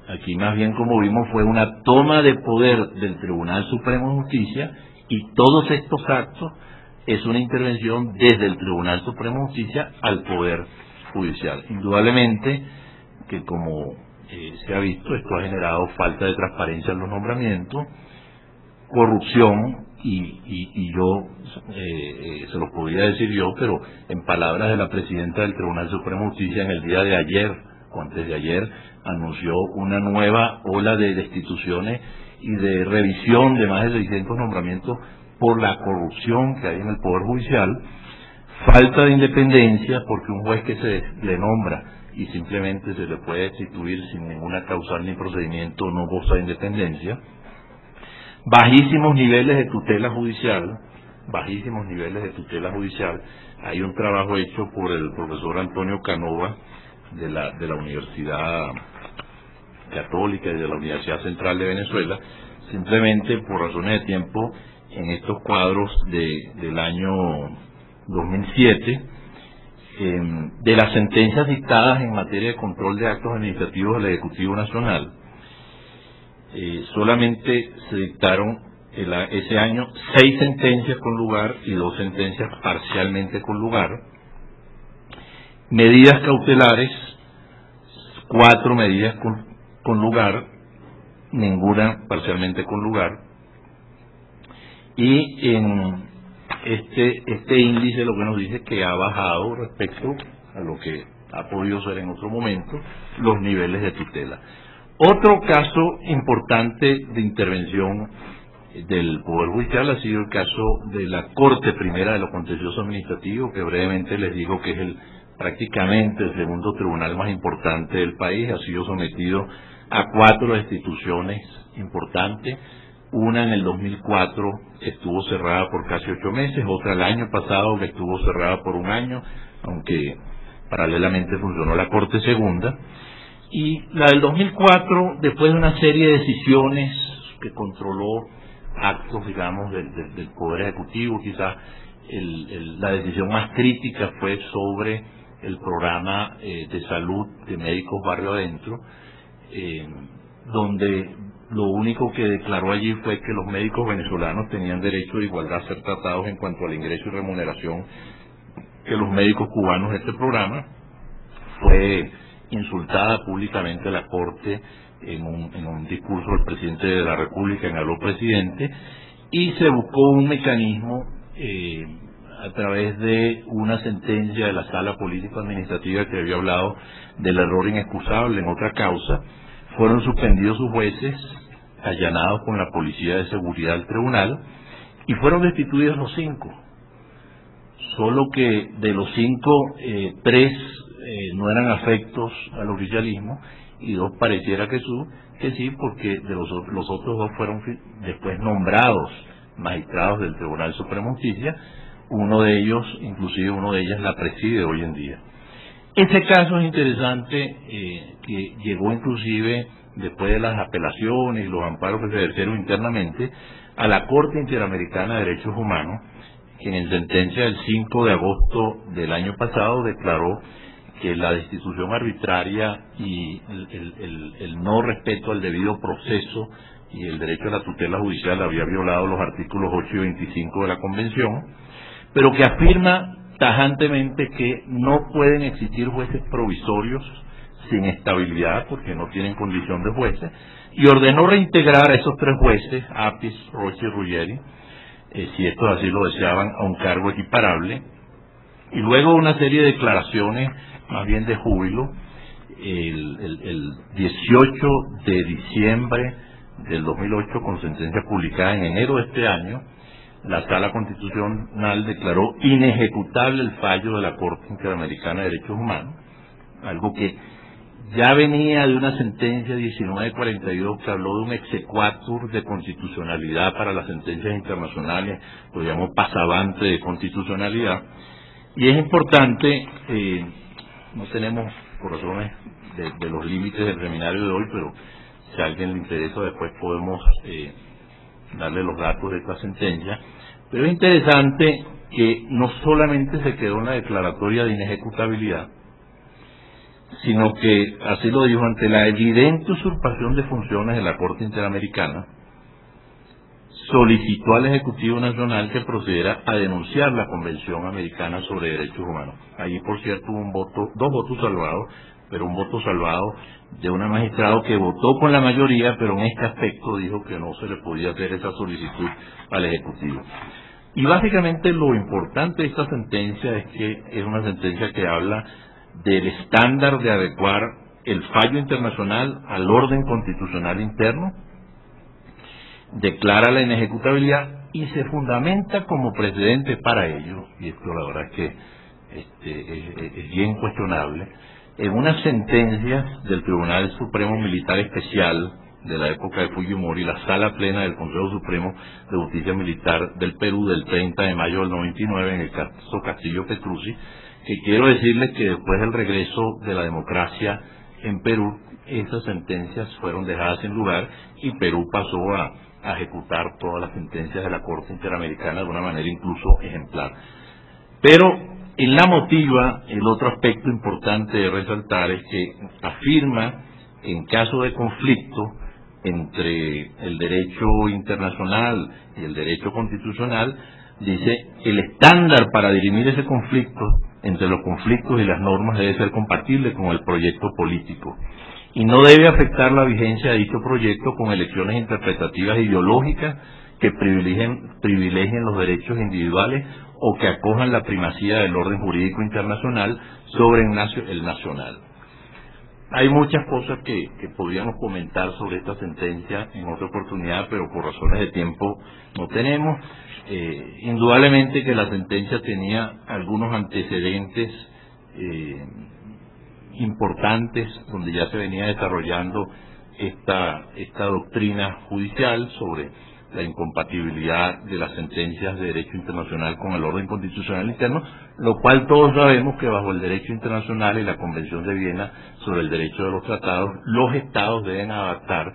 Aquí más bien, como vimos, fue una toma de poder del Tribunal Supremo de Justicia, y todos estos actos es una intervención desde el Tribunal Supremo de Justicia al Poder Judicial. Indudablemente que, como se ha visto, esto ha generado falta de transparencia en los nombramientos, corrupción, y yo se lo podría decir yo, pero en palabras de la presidenta del Tribunal Supremo de Justicia, en el día de ayer o antes de ayer anunció una nueva ola de destituciones y de revisión de más de 600 nombramientos por la corrupción que hay en el Poder Judicial. Falta de independencia, porque un juez que se le nombra y simplemente se le puede destituir sin ninguna causal ni procedimiento no goza de independencia. Bajísimos niveles de tutela judicial, Hay un trabajo hecho por el profesor Antonio Canova de la Universidad Católica y de la Universidad Central de Venezuela, simplemente por razones de tiempo, en estos cuadros del año 2007, de las sentencias dictadas en materia de control de actos administrativos del Ejecutivo Nacional, solamente se dictaron ese año 6 sentencias con lugar y 2 sentencias parcialmente con lugar. Medidas cautelares, 4 medidas con lugar, ninguna parcialmente con lugar. Y en este índice lo que nos dice que ha bajado respecto a lo que ha podido ser en otro momento los niveles de tutela. Otro caso importante de intervención del Poder Judicial ha sido el caso de la Corte Primera de lo Contencioso Administrativo, que brevemente les digo que es prácticamente el segundo tribunal más importante del país. Ha sido sometido a 4 destituciones importantes, una en el 2004 estuvo cerrada por casi 8 meses, otra el año pasado que estuvo cerrada por 1 año, aunque paralelamente funcionó la Corte Segunda. Y la del 2004, después de una serie de decisiones que controló actos, digamos, del Poder Ejecutivo, quizás la decisión más crítica fue sobre el programa de salud de Médicos Barrio Adentro, donde lo único que declaró allí fue que los médicos venezolanos tenían derecho de igualdad a ser tratados en cuanto al ingreso y remuneración que los médicos cubanos de este programa. Fue insultada públicamente la Corte en un discurso del presidente de la República en Aló Presidente, y se buscó un mecanismo a través de una sentencia de la Sala Político-Administrativa que había hablado del error inexcusable en otra causa. Fueron suspendidos sus jueces, allanados con la Policía de Seguridad del tribunal, y fueron destituidos los 5. Solo que de los 5, 3 no eran afectos al oficialismo y 2 pareciera que sí, porque de los otros 2 fueron después nombrados magistrados del Tribunal Supremo de Justicia. Uno de ellos, inclusive uno de ellas, la preside hoy en día. Ese caso es interesante, que llegó inclusive después de las apelaciones y los amparos que se ejercieron internamente a la Corte Interamericana de Derechos Humanos, que en sentencia del 5 de agosto del año pasado declaró que la destitución arbitraria y el no respeto al debido proceso y el derecho a la tutela judicial había violado los artículos 8 y 25 de la Convención, pero que afirma tajantemente que no pueden existir jueces provisorios sin estabilidad porque no tienen condición de jueces, y ordenó reintegrar a esos 3 jueces, Apis, Rocha y Ruggeri, si estos así lo deseaban, a un cargo equiparable. Y luego una serie de declaraciones más bien de júbilo. El 18 de diciembre del 2008, con sentencia publicada en enero de este año, la Sala Constitucional declaró inejecutable el fallo de la Corte Interamericana de Derechos Humanos, algo que ya venía de una sentencia 1942 que habló de un exequatur de constitucionalidad para las sentencias internacionales, lo llamó pasavante de constitucionalidad. Y es importante, no tenemos, por razones de los límites del seminario de hoy, pero si a alguien le interesa después podemos darle los datos de esta sentencia, pero es interesante que no solamente se quedó en la declaratoria de inejecutabilidad, sino que, así lo dijo, ante la evidente usurpación de funciones de la Corte Interamericana, solicitó al Ejecutivo Nacional que procediera a denunciar la Convención Americana sobre Derechos Humanos. Allí, por cierto, hubo 2 votos salvados, pero un voto salvado de un magistrado que votó con la mayoría, pero en este aspecto dijo que no se le podía hacer esa solicitud al Ejecutivo. Y básicamente lo importante de esta sentencia es que es una sentencia que habla del estándar de adecuar el fallo internacional al orden constitucional interno, declara la inejecutabilidad y se fundamenta como precedente para ello, y esto la verdad es que es bien cuestionable, en unas sentencias del Tribunal Supremo Militar Especial de la época de Fujimori, la Sala Plena del Consejo Supremo de Justicia Militar del Perú del 30 de mayo del 99 en el caso Castillo Petrucci, que quiero decirles que después del regreso de la democracia en Perú, esas sentencias fueron dejadas sin lugar y Perú pasó a ejecutar todas las sentencias de la Corte Interamericana de una manera incluso ejemplar. Pero en la motiva, el otro aspecto importante de resaltar es que afirma, en caso de conflicto entre el derecho internacional y el derecho constitucional, dice, el estándar para dirimir ese conflicto entre los conflictos y las normas debe ser compatible con el proyecto político y no debe afectar la vigencia de dicho proyecto con elecciones interpretativas ideológicas que privilegien los derechos individuales o que acojan la primacía del orden jurídico internacional sobre el nacional. Hay muchas cosas que podríamos comentar sobre esta sentencia en otra oportunidad, pero por razones de tiempo no tenemos. Indudablemente que la sentencia tenía algunos antecedentes importantes donde ya se venía desarrollando esta doctrina judicial sobre la incompatibilidad de las sentencias de derecho internacional con el orden constitucional interno, lo cual todos sabemos que bajo el derecho internacional y la Convención de Viena sobre el derecho de los tratados, los estados deben adaptar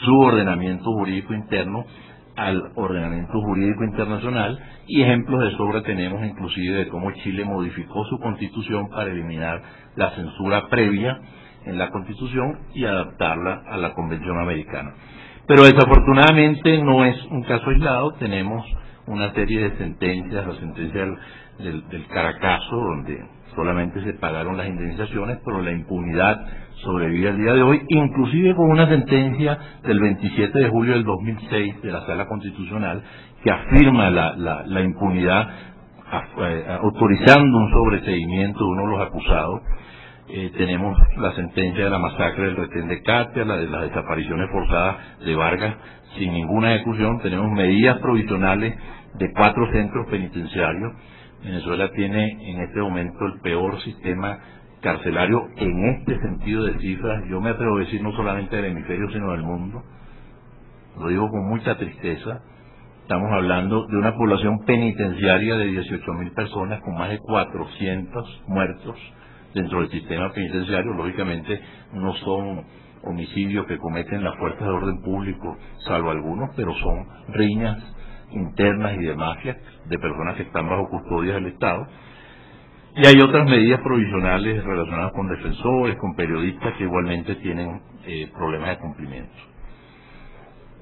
su ordenamiento jurídico interno al ordenamiento jurídico internacional, y ejemplos de sobra tenemos inclusive de cómo Chile modificó su constitución para eliminar la censura previa en la constitución y adaptarla a la Convención Americana. Pero desafortunadamente no es un caso aislado, tenemos una serie de sentencias, la sentencia del Caracazo, donde solamente se pagaron las indemnizaciones, pero la impunidad sobrevive al día de hoy, inclusive con una sentencia del 27 de julio del 2006 de la Sala Constitucional que afirma la impunidad, autorizando un sobreseimiento de uno de los acusados. Tenemos la sentencia de la masacre del retén de Katia, la de las desapariciones forzadas de Vargas sin ninguna ejecución. Tenemos medidas provisionales de 4 centros penitenciarios. Venezuela tiene en este momento el peor sistema carcelario en este sentido de cifras. Yo me atrevo a decir no solamente del hemisferio sino del mundo. Lo digo con mucha tristeza. Estamos hablando de una población penitenciaria de 18.000 personas con más de 400 muertos dentro del sistema penitenciario. Lógicamente no son homicidios que cometen las fuerzas de orden público, salvo algunos, pero son riñas internas y de mafias de personas que están bajo custodia del Estado. Y hay otras medidas provisionales relacionadas con defensores, con periodistas que igualmente tienen problemas de cumplimiento.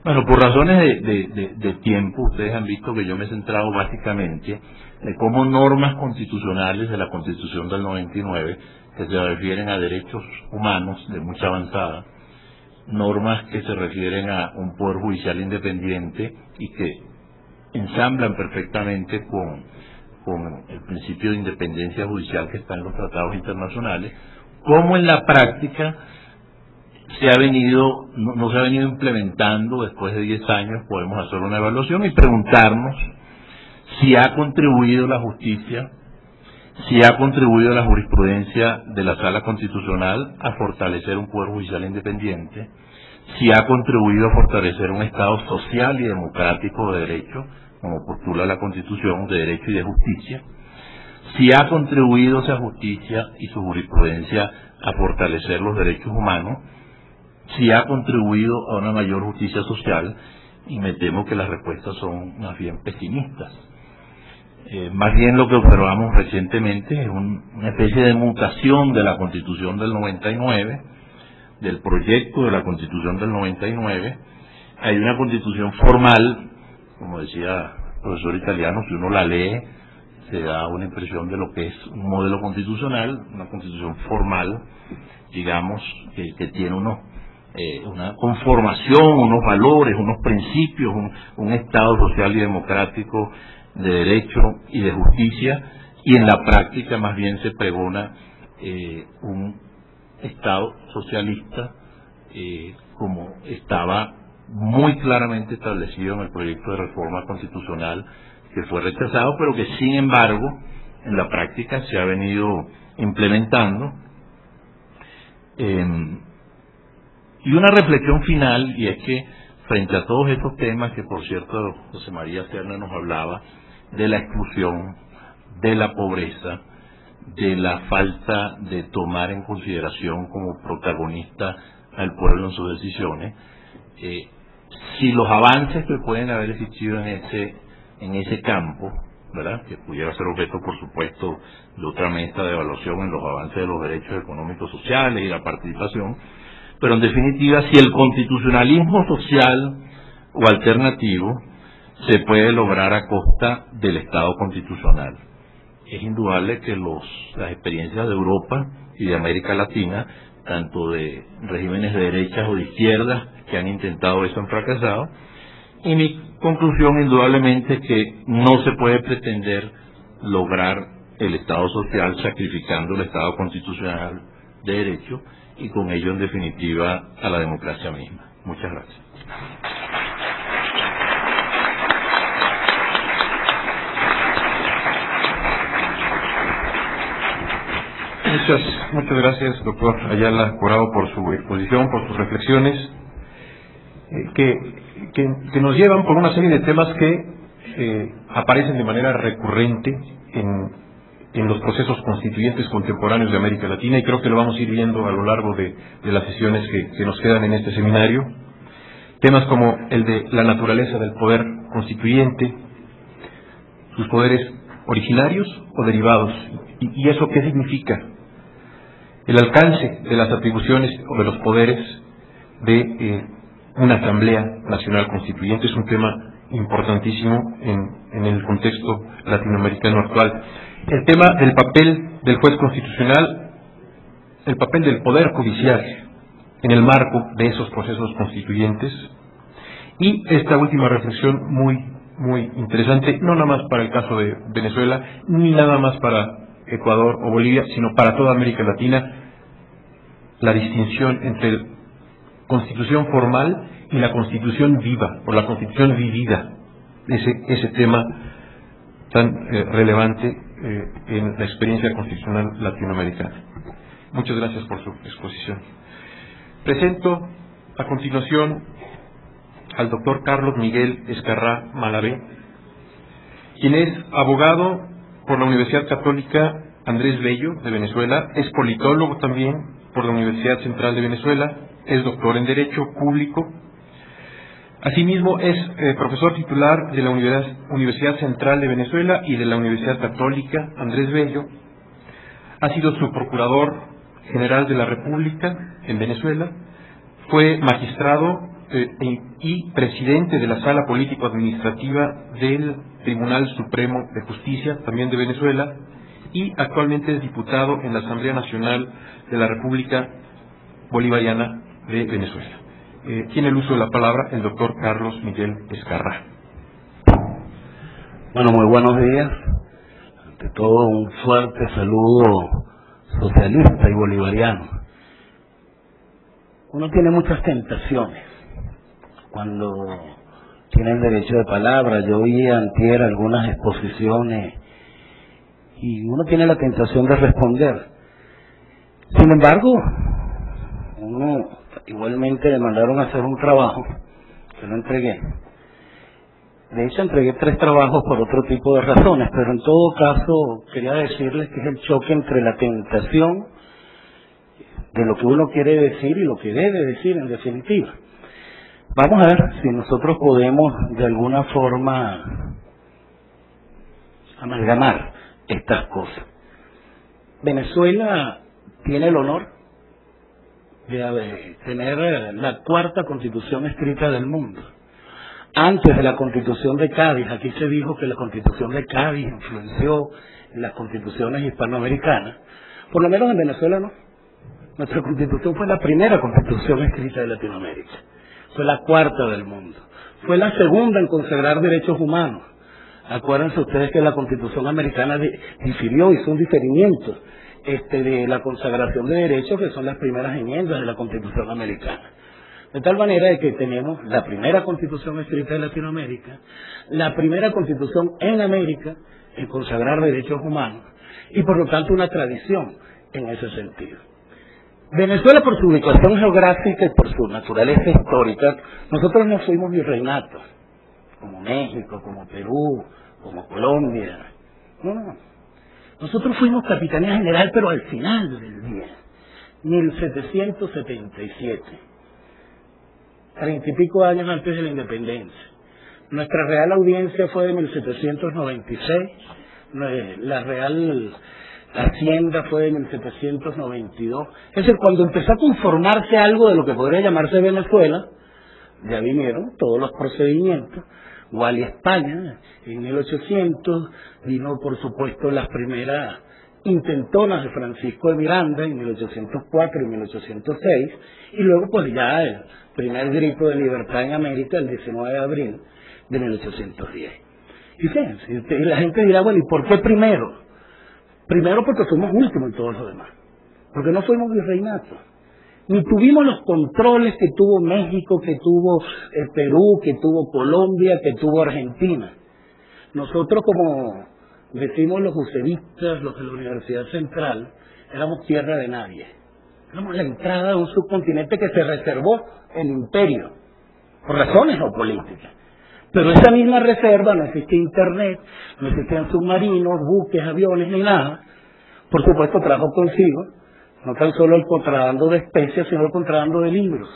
Bueno, por razones de tiempo, ustedes han visto que yo me he centrado básicamente de cómo normas constitucionales de la Constitución del 99, que se refieren a derechos humanos de mucha avanzada, normas que se refieren a un poder judicial independiente y que ensamblan perfectamente con el principio de independencia judicial que está en los tratados internacionales, cómo en la práctica no se ha venido implementando. Después de 10 años podemos hacer una evaluación y preguntarnos si ha contribuido la justicia, si ha contribuido la jurisprudencia de la Sala Constitucional a fortalecer un poder judicial independiente, si ha contribuido a fortalecer un Estado social y democrático de derecho, como postula la Constitución, de derecho y de justicia, si ha contribuido esa justicia y su jurisprudencia a fortalecer los derechos humanos, si ha contribuido a una mayor justicia social, y me temo que las respuestas son más bien pesimistas. Más bien lo que observamos recientemente es una especie de mutación de la Constitución del 99, del proyecto de la Constitución del 99. Hay una Constitución formal, como decía el profesor italiano, si uno la lee se da una impresión de lo que es un modelo constitucional, una Constitución formal, digamos, que tiene una conformación, unos valores, unos principios, un Estado social y democrático de derecho y de justicia, y en la práctica más bien se pregona un Estado socialista como estaba muy claramente establecido en el proyecto de reforma constitucional que fue rechazado, pero que sin embargo en la práctica se ha venido implementando. Y una reflexión final, y es que frente a todos estos temas que por cierto José María Serna nos hablaba, de la exclusión, de la pobreza, de la falta de tomar en consideración como protagonista al pueblo en sus decisiones, si los avances que pueden haber existido en ese campo, ¿verdad?, que pudiera ser objeto por supuesto de otra mesa de evaluación en los avances de los derechos económicos sociales y la participación, pero en definitiva si el constitucionalismo social o alternativo se puede lograr a costa del Estado constitucional. Es indudable que las experiencias de Europa y de América Latina, tanto de regímenes de derechas o de izquierdas que han intentado eso, han fracasado, y mi conclusión indudablemente es que no se puede pretender lograr el Estado social sacrificando el Estado constitucional de derecho y con ello en definitiva a la democracia misma. Muchas gracias. Muchas gracias, doctor Ayala Corado, por su exposición, por sus reflexiones. que nos llevan por una serie de temas que aparecen de manera recurrente en los procesos constituyentes contemporáneos de América Latina, y creo que lo vamos a ir viendo a lo largo de las sesiones que nos quedan en este seminario. Temas como el de la naturaleza del poder constituyente, sus poderes originarios o derivados, y eso qué significa, el alcance de las atribuciones o de los poderes de una Asamblea Nacional Constituyente. Es un tema importantísimo en el contexto latinoamericano actual. El tema del papel del juez constitucional, el papel del Poder Judicial en el marco de esos procesos constituyentes, y esta última reflexión muy interesante, no nada más para el caso de Venezuela, ni nada más para Ecuador o Bolivia, sino para toda América Latina, la distinción entre constitución formal y la constitución viva, o la constitución vivida, ese tema tan relevante en la experiencia constitucional latinoamericana. Muchas gracias por su exposición. Presento a continuación al doctor Carlos Miguel Escarrá Malavé, quien es abogado por la Universidad Católica Andrés Bello de Venezuela, es politólogo también por la Universidad Central de Venezuela, es doctor en Derecho Público. Asimismo, es profesor titular de la Universidad Central de Venezuela y de la Universidad Católica Andrés Bello. Ha sido subprocurador general de la República en Venezuela. Fue magistrado y presidente de la Sala Político-Administrativa del Tribunal Supremo de Justicia, también de Venezuela, y actualmente es diputado en la Asamblea Nacional de la República Bolivariana de Venezuela. Tiene el uso de la palabra el doctor Carlos Miguel Escarrá. Bueno, muy buenos días. Ante todo, un fuerte saludo socialista y bolivariano. Uno tiene muchas tentaciones cuando tiene el derecho de palabra. Yo oí antier algunas exposiciones y uno tiene la tentación de responder. Sin embargo, uno igualmente le mandaron a hacer un trabajo que no entregué. De hecho, entregué 3 trabajos por otro tipo de razones, pero en todo caso quería decirles que es el choque entre la tentación de lo que uno quiere decir y lo que debe decir en definitiva. Vamos a ver si nosotros podemos de alguna forma amalgamar estas cosas. Venezuela tiene el honor de tener la 4ª constitución escrita del mundo. Antes de la constitución de Cádiz, aquí se dijo que la constitución de Cádiz influenció en las constituciones hispanoamericanas. Por lo menos en Venezuela no. Nuestra constitución fue la primera constitución escrita de Latinoamérica. Fue la 4ª del mundo. Fue la 2ª en consagrar derechos humanos. Acuérdense ustedes que la constitución americana difirió, hizo un diferimiento de la consagración de derechos, que son las primeras enmiendas de la Constitución americana. De tal manera de que tenemos la primera constitución escrita de Latinoamérica, la primera constitución en América en consagrar derechos humanos, y por lo tanto una tradición en ese sentido. Venezuela, por su ubicación geográfica y por su naturaleza histórica, nosotros no fuimos virreinatos, como México, como Perú, como Colombia. No. Nosotros fuimos capitanía general, pero al final del día, 1777, 30 y pico años antes de la independencia. Nuestra Real Audiencia fue de 1796, la Real Hacienda fue de 1792. Es decir, cuando empezó a conformarse algo de lo que podría llamarse Venezuela, ya vinieron todos los procedimientos. Guali España, en 1800, vino por supuesto las primeras intentonas de Francisco de Miranda en 1804 y 1806, y luego pues ya el primer grito de libertad en América el 19 de abril de 1810. Y fíjense, y la gente dirá, bueno, ¿y por qué primero? Primero porque fuimos últimos en todo lo demás, porque no fuimos virreinatos. Ni tuvimos los controles que tuvo México, que tuvo Perú, que tuvo Colombia, que tuvo Argentina. Nosotros, como decimos los jusevistas, los de la Universidad Central, éramos tierra de nadie. Éramos la entrada de un subcontinente que se reservó el imperio por razones geopolíticas. Pero esa misma reserva, no existe internet, no existían submarinos, buques, aviones, ni nada. Por supuesto, trajo consigo no tan solo el contrabando de especias, sino el contrabando de libros.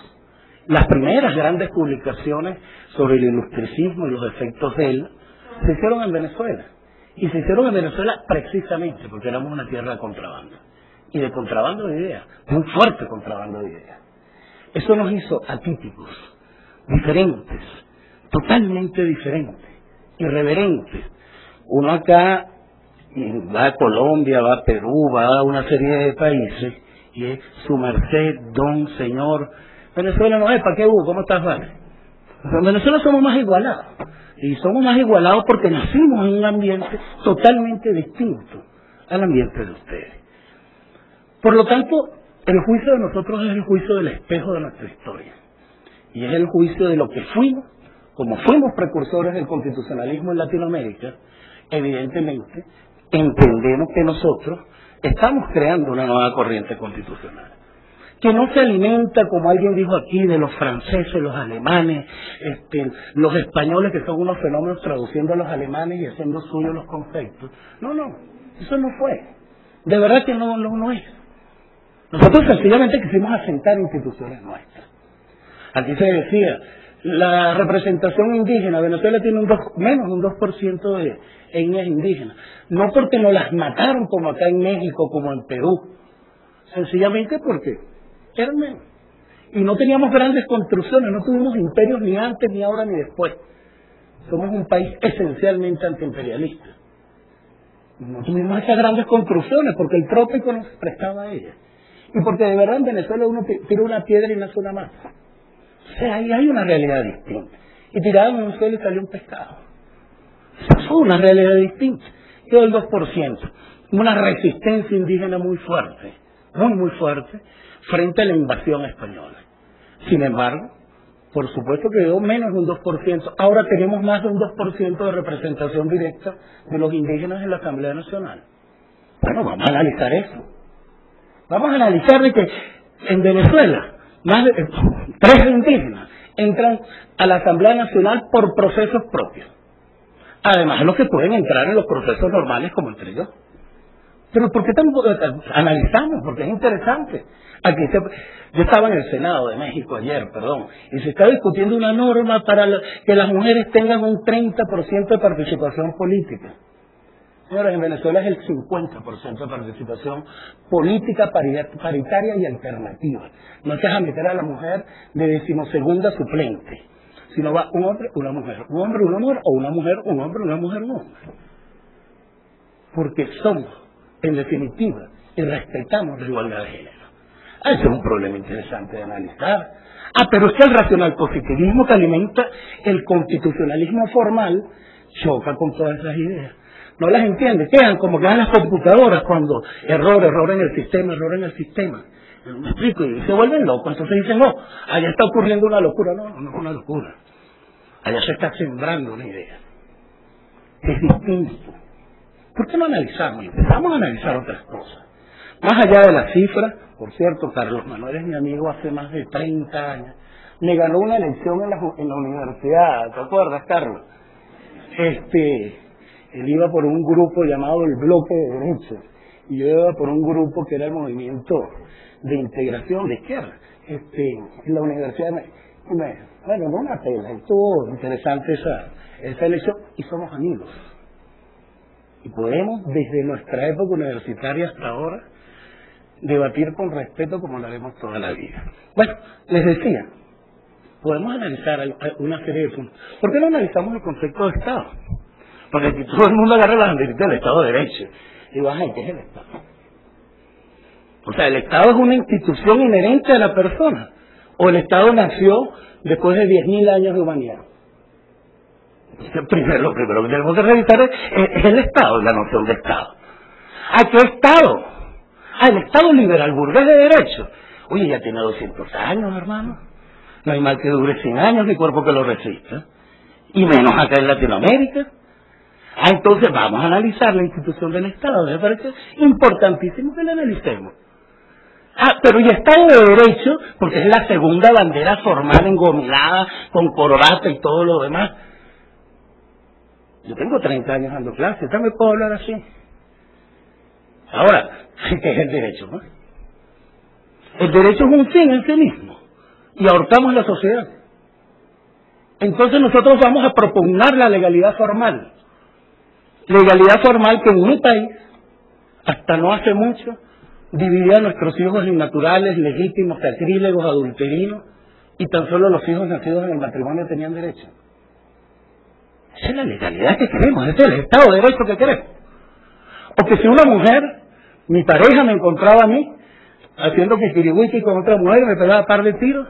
Las primeras grandes publicaciones sobre el ilustricismo y los efectos de él se hicieron en Venezuela. Y se hicieron en Venezuela precisamente porque éramos una tierra de contrabando. Y de contrabando de ideas, un fuerte contrabando de ideas. Eso nos hizo atípicos, diferentes, totalmente diferentes, irreverentes. Uno acá va a Colombia, va a Perú, va a una serie de países y es su merced, don, señor. Venezuela no es, ¿para qué hubo? ¿Cómo estás, vale? En Venezuela somos más igualados. Y somos más igualados porque nacimos en un ambiente totalmente distinto al ambiente de ustedes. Por lo tanto, el juicio de nosotros es el juicio del espejo de nuestra historia. Y es el juicio de lo que fuimos, como fuimos precursores del constitucionalismo en Latinoamérica, evidentemente entendemos que nosotros estamos creando una nueva corriente constitucional, que no se alimenta, como alguien dijo aquí, de los franceses, los alemanes, los españoles, que son unos fenómenos traduciendo a los alemanes y haciendo suyos los conceptos. No, eso no fue. De verdad que no es. Nosotros sencillamente quisimos asentar instituciones nuestras. Aquí se decía, la representación indígena, Venezuela tiene menos de un 2% de etnias indígenas. No porque nos las mataron como acá en México, como en Perú. Sencillamente porque eran menos. Y no teníamos grandes construcciones, no tuvimos imperios ni antes, ni ahora, ni después. Somos un país esencialmente antiimperialista. No tuvimos esas grandes construcciones porque el trópico nos prestaba a ellas. Y porque de verdad en Venezuela uno tira una piedra y nace una masa. O sea, ahí hay una realidad distinta. Y tiraban en un suelo y salió un pescado. Eso fue una realidad distinta. Quedó el 2%. Una resistencia indígena muy fuerte, muy fuerte, frente a la invasión española. Sin embargo, por supuesto que quedó menos de un 2%. Ahora tenemos más de un 2% de representación directa de los indígenas en la Asamblea Nacional. Bueno, vamos a analizar eso. Vamos a analizar de que en Venezuela más de 3 indígenas entran a la Asamblea Nacional por procesos propios. Además de los que pueden entrar en los procesos normales como entre ellos. Pero ¿por qué analizamos? Porque es interesante. Yo estaba en el Senado de México ayer, y se está discutiendo una norma para que las mujeres tengan un 30% de participación política. Señores, en Venezuela es el 50% de participación política paritaria y alternativa. No te vas a meter a la mujer de 12ª suplente, sino va un hombre, una mujer, un hombre, una mujer, o una mujer, un hombre, una mujer, un hombre. Porque somos, en definitiva, y respetamos la igualdad de género. Ese es un problema interesante de analizar. Pero es que el racional positivismo que alimenta el constitucionalismo formal choca con todas esas ideas. No las entiende, quedan como quedan las computadoras cuando error en el sistema. Me explico, y se vuelven locos, entonces dicen, no, allá está ocurriendo una locura. No es una locura. Allá se está sembrando una idea. Es distinto. ¿Por qué no analizamos? Empezamos a analizar otras cosas. Más allá de las cifras, por cierto, Carlos Manuel es mi amigo hace más de 30 años. Me ganó una elección en la universidad, ¿te acuerdas, Carlos? Él iba por un grupo llamado el Bloque de Derechos y yo iba por un grupo que era el Movimiento de Integración de Izquierda. En la universidad, no una pena, estuvo interesante esa elección y somos amigos. Y podemos, desde nuestra época universitaria hasta ahora, debatir con respeto como lo haremos toda la vida. Bueno, les decía, podemos analizar una serie de puntos. ¿Por qué no analizamos el concepto de Estado? Porque aquí todo el mundo agarra la banderita del Estado de Derecho. Y baja, ¿qué es el Estado? O sea, ¿el Estado es una institución inherente a la persona? ¿O el Estado nació después de 10.000 años de humanidad? Lo primero que tenemos que revisar es el Estado, la noción de Estado. ¿Qué Estado? El Estado liberal burgués de derecho. Oye, ya tiene 200 años, hermano. No hay mal que dure 100 años ni cuerpo que lo resista. Y menos acá en Latinoamérica. Entonces vamos a analizar la institución del Estado. Me parece importantísimo que la analicemos. Pero y Estado de Derecho, porque es la segunda bandera formal engominada, con corbata y todo lo demás. Yo tengo 30 años dando clases, también puedo hablar así. Ahora, ¿qué es el derecho, no? El derecho es un fin en sí mismo, y ahorcamos la sociedad. Entonces nosotros vamos a propugnar la legalidad formal. Legalidad formal que en mi país, hasta no hace mucho, dividía a nuestros hijos en naturales, legítimos, sacrílegos, adulterinos, y tan solo los hijos nacidos en el matrimonio tenían derecho. Esa es la legalidad que queremos, ese es el Estado de Derecho que queremos. O que si una mujer, mi pareja, me encontraba a mí haciendo kikiriwiki con otra mujer y me pegaba par de tiros,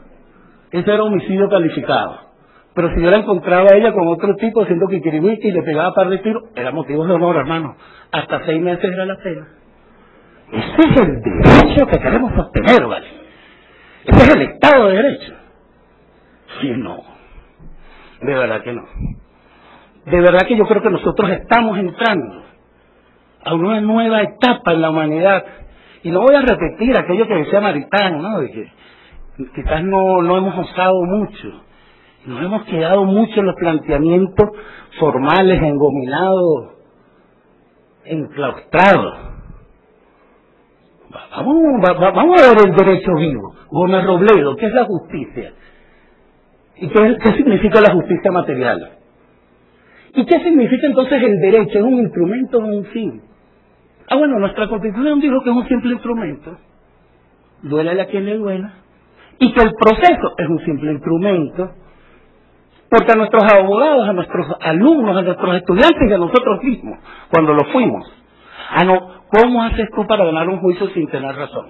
eso era homicidio calificado. Pero si yo la encontraba a ella con otro tipo haciendo kikiriwiki y le pegaba par de tiros, era motivo de honor, hermano. Hasta 6 meses era la pena. Ese es el derecho que queremos sostener, ¿vale? Ese es el Estado de Derecho. Sí, no. De verdad que no. De verdad que yo creo que nosotros estamos entrando a una nueva etapa en la humanidad. Y no voy a repetir aquello que decía Maritán, ¿no? De que quizás no hemos osado mucho. Nos hemos quedado mucho en los planteamientos formales, engominados, enclaustrados. Vamos a ver el derecho vivo. Gómez Robledo, ¿qué es la justicia? ¿Y qué significa la justicia material? ¿Y qué significa entonces el derecho? ¿Es un instrumento o un fin? Bueno, nuestra Constitución dijo que es un simple instrumento. Duélale a quien le duela. Y que el proceso es un simple instrumento. Porque a nuestros abogados, a nuestros alumnos, a nuestros estudiantes y a nosotros mismos, cuando lo fuimos, ¿cómo haces tú para ganar un juicio sin tener razón?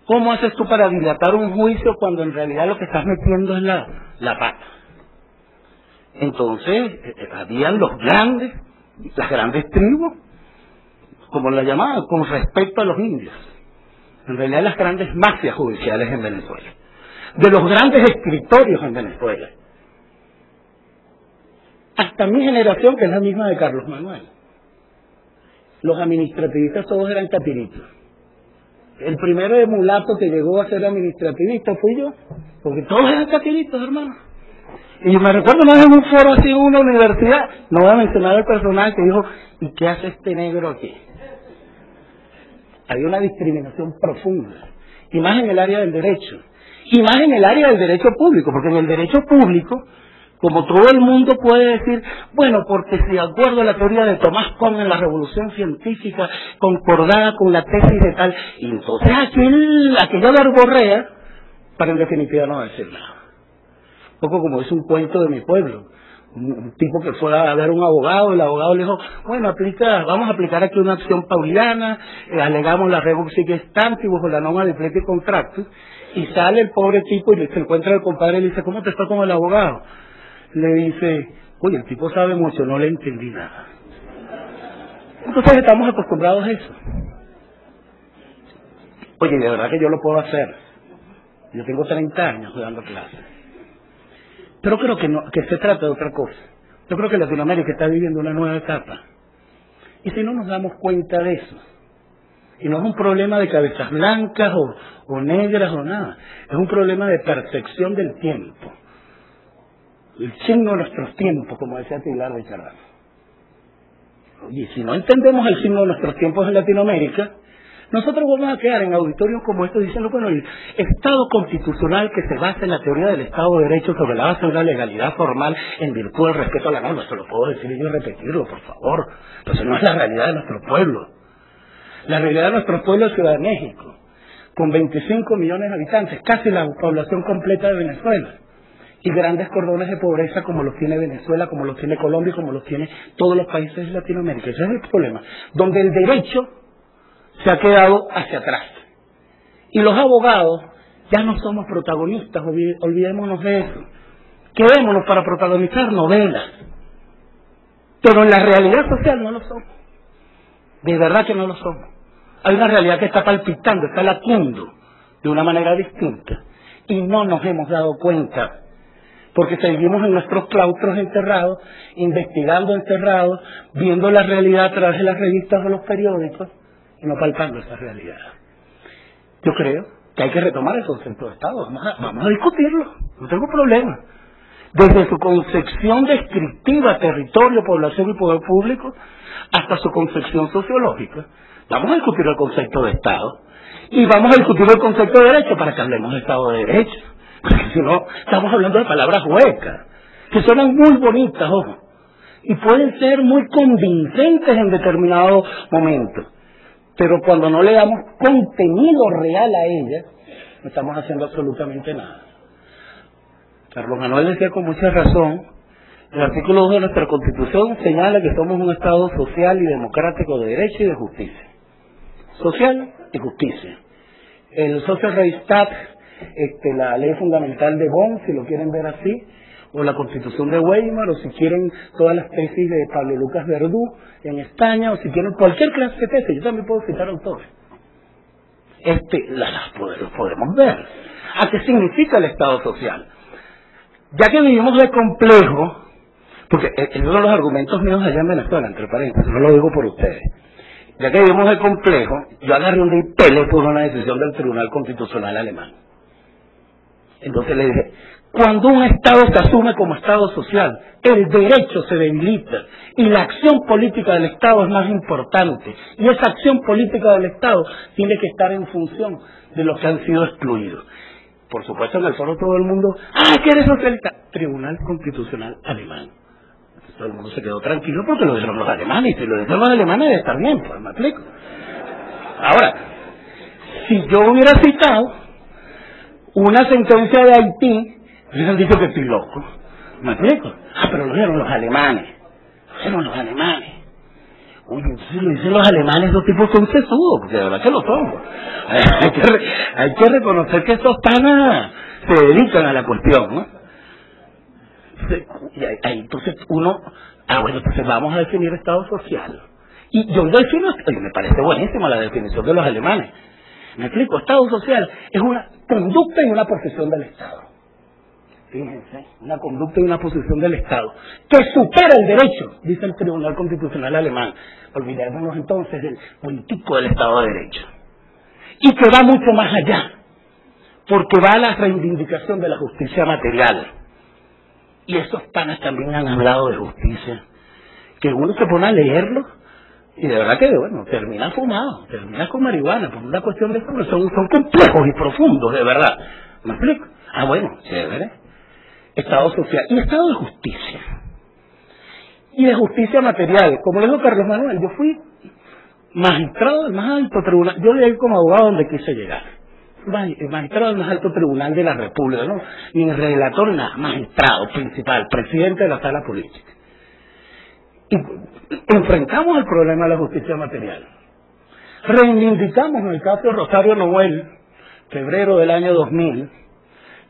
¿Cómo haces tú para dilatar un juicio cuando en realidad lo que estás metiendo es la pata? Entonces, habían las grandes tribus, como la llamaban, con respecto a los indios. En realidad las grandes mafias judiciales en Venezuela. De los grandes escritorios en Venezuela. Hasta mi generación, que es la misma de Carlos Manuel. Los administrativistas todos eran capiritos. El primero de mulato que llegó a ser administrativista fui yo, porque todos eran capiritos, hermano. Y me recuerdo una vez en un foro así en una universidad, no voy a mencionar el personal, que dijo, ¿y qué hace este negro aquí? Había una discriminación profunda, y más en el área del derecho, y más en el área del derecho público, porque en el derecho público, como todo el mundo puede decir, bueno, porque si de acuerdo a la teoría de Tomás Kuhn en la revolución científica, concordada con la tesis de tal, y entonces aquella verborrea, para en definitiva no decir nada. Un poco como es un cuento de mi pueblo. Un tipo que fue a ver a un abogado, el abogado le dijo, bueno, vamos a aplicar aquí una acción pauliana, alegamos la rebus sic stantibus o la norma de plete contractus, y sale el pobre tipo y se encuentra el compadre y le dice, ¿cómo te está con el abogado? Le dice, oye, el tipo sabe mucho, no le entendí nada. Entonces estamos acostumbrados a eso. Oye, de verdad que yo lo puedo hacer. Yo tengo 30 años dando clases. Pero creo que se trata de otra cosa. Yo creo que Latinoamérica está viviendo una nueva etapa. Y si no nos damos cuenta de eso, y no es un problema de cabezas blancas o negras o nada, es un problema de percepción del tiempo. El signo de nuestros tiempos, como decía Tilar de Carrano. Y si no entendemos el signo de nuestros tiempos en Latinoamérica, nosotros vamos a quedar en auditorios como estos diciendo, bueno, el Estado constitucional que se basa en la teoría del Estado de Derecho sobre la base de una legalidad formal en virtud del respeto a la norma. Eso lo puedo decir y yo repetirlo, por favor. Pero eso no es la realidad de nuestro pueblo. La realidad de nuestro pueblo es Ciudad de México, con 25 millones de habitantes, casi la población completa de Venezuela. Y grandes cordones de pobreza como los tiene Venezuela, como los tiene Colombia y como los tiene todos los países de Latinoamérica. Ese es el problema. Donde el derecho se ha quedado hacia atrás. Y los abogados ya no somos protagonistas, olvidémonos de eso. Quedémonos para protagonizar novelas. Pero en la realidad social no lo somos. De verdad que no lo somos. Hay una realidad que está palpitando, está latiendo de una manera distinta. Y no nos hemos dado cuenta. Porque seguimos en nuestros claustros encerrados, investigando encerrados, viendo la realidad a través de las revistas o los periódicos, y no palpando esa realidad. Yo creo que hay que retomar el concepto de Estado. Vamos a discutirlo, no tengo problema. Desde su concepción descriptiva, territorio, población y poder público, hasta su concepción sociológica. Vamos a discutir el concepto de Estado y vamos a discutir el concepto de derecho para que hablemos de Estado de Derecho. Porque si no, estamos hablando de palabras huecas, que suenan muy bonitas, ojo, y pueden ser muy convincentes en determinados momentos. Pero cuando no le damos contenido real a ellas, no estamos haciendo absolutamente nada. Carlos Manuel decía con mucha razón, el artículo 2 de nuestra Constitución señala que somos un Estado social y democrático de derecho y de justicia. Social y justicia. El Social Rechtsstaat, la ley fundamental de Bonn, si lo quieren ver así, o la Constitución de Weimar, o si quieren todas las tesis de Pablo Lucas Verdú en España, o si quieren cualquier clase de tesis, yo también puedo citar autores. Las podemos ver. ¿A qué significa el Estado social? Ya que vivimos de complejo, porque es uno de los argumentos míos allá en Venezuela, entre paréntesis, no lo digo por ustedes. Ya que vivimos de complejo, yo agarré un día y peleé por una decisión del Tribunal Constitucional alemán. Entonces le dije, cuando un Estado se asume como Estado social, el derecho se debilita y la acción política del Estado es más importante. Y esa acción política del Estado tiene que estar en función de los que han sido excluidos. Por supuesto, en el foro todo el mundo, ¿qué eres socialista? Tribunal Constitucional alemán. Entonces, todo el mundo se quedó tranquilo porque lo dijeron los alemanes, y si lo dijeron los alemanes debe estar bien, pues me explico. Ahora, si yo hubiera citado una sentencia de Haití, hubieran dicho que estoy loco, ¿me explico? Pero lo dijeron los alemanes, Uy, entonces lo dicen los alemanes, esos tipos son sesudos, porque de verdad que lo son. Hay que reconocer que estos panas se dedican a la cuestión, ¿no? Y ahí entonces entonces vamos a definir Estado social. Y yo defino, me parece buenísima la definición de los alemanes. Me explico, Estado social es una conducta y una posición del Estado. Fíjense, una conducta y una posición del Estado que supera el derecho, dice el Tribunal Constitucional alemán. Olvidémonos entonces del político del Estado de Derecho. Y que va mucho más allá, porque va a la reivindicación de la justicia material. Y esos panas también han hablado de justicia, que uno se pone a leerlo y de verdad que, termina fumado, termina con marihuana, por una cuestión de eso, son complejos y profundos, de verdad. ¿Me explico? Chévere. Estado social y Estado de justicia. Y de justicia material. Como le dijo Carlos Manuel, yo fui magistrado del más alto tribunal. Yo llegué como abogado donde quise llegar. Magistrado del más alto tribunal de la República, ¿no? Ni relator, nada. Magistrado principal, presidente de la sala política. Y enfrentamos el problema de la justicia material. Reivindicamos en el caso de Rosario Noel, febrero del año 2000,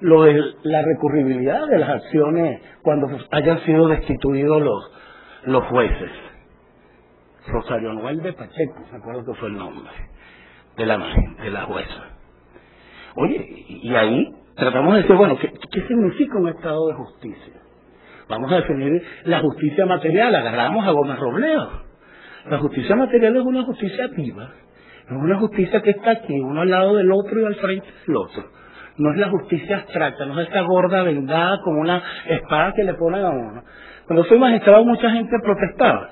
lo de la recurribilidad de las acciones cuando hayan sido destituidos los jueces. Rosario Noel de Pacheco, me acuerdo que fue el nombre de la jueza. Oye, y ahí tratamos de decir, ¿qué significa un Estado de justicia? Vamos a definir la justicia material, agarramos a Gómez Robledo. La justicia material es una justicia viva, es una justicia que está aquí, uno al lado del otro y al frente del otro. No es la justicia abstracta, no es esa gorda vendada con una espada que le ponen a uno. Cuando soy magistrado mucha gente protestaba.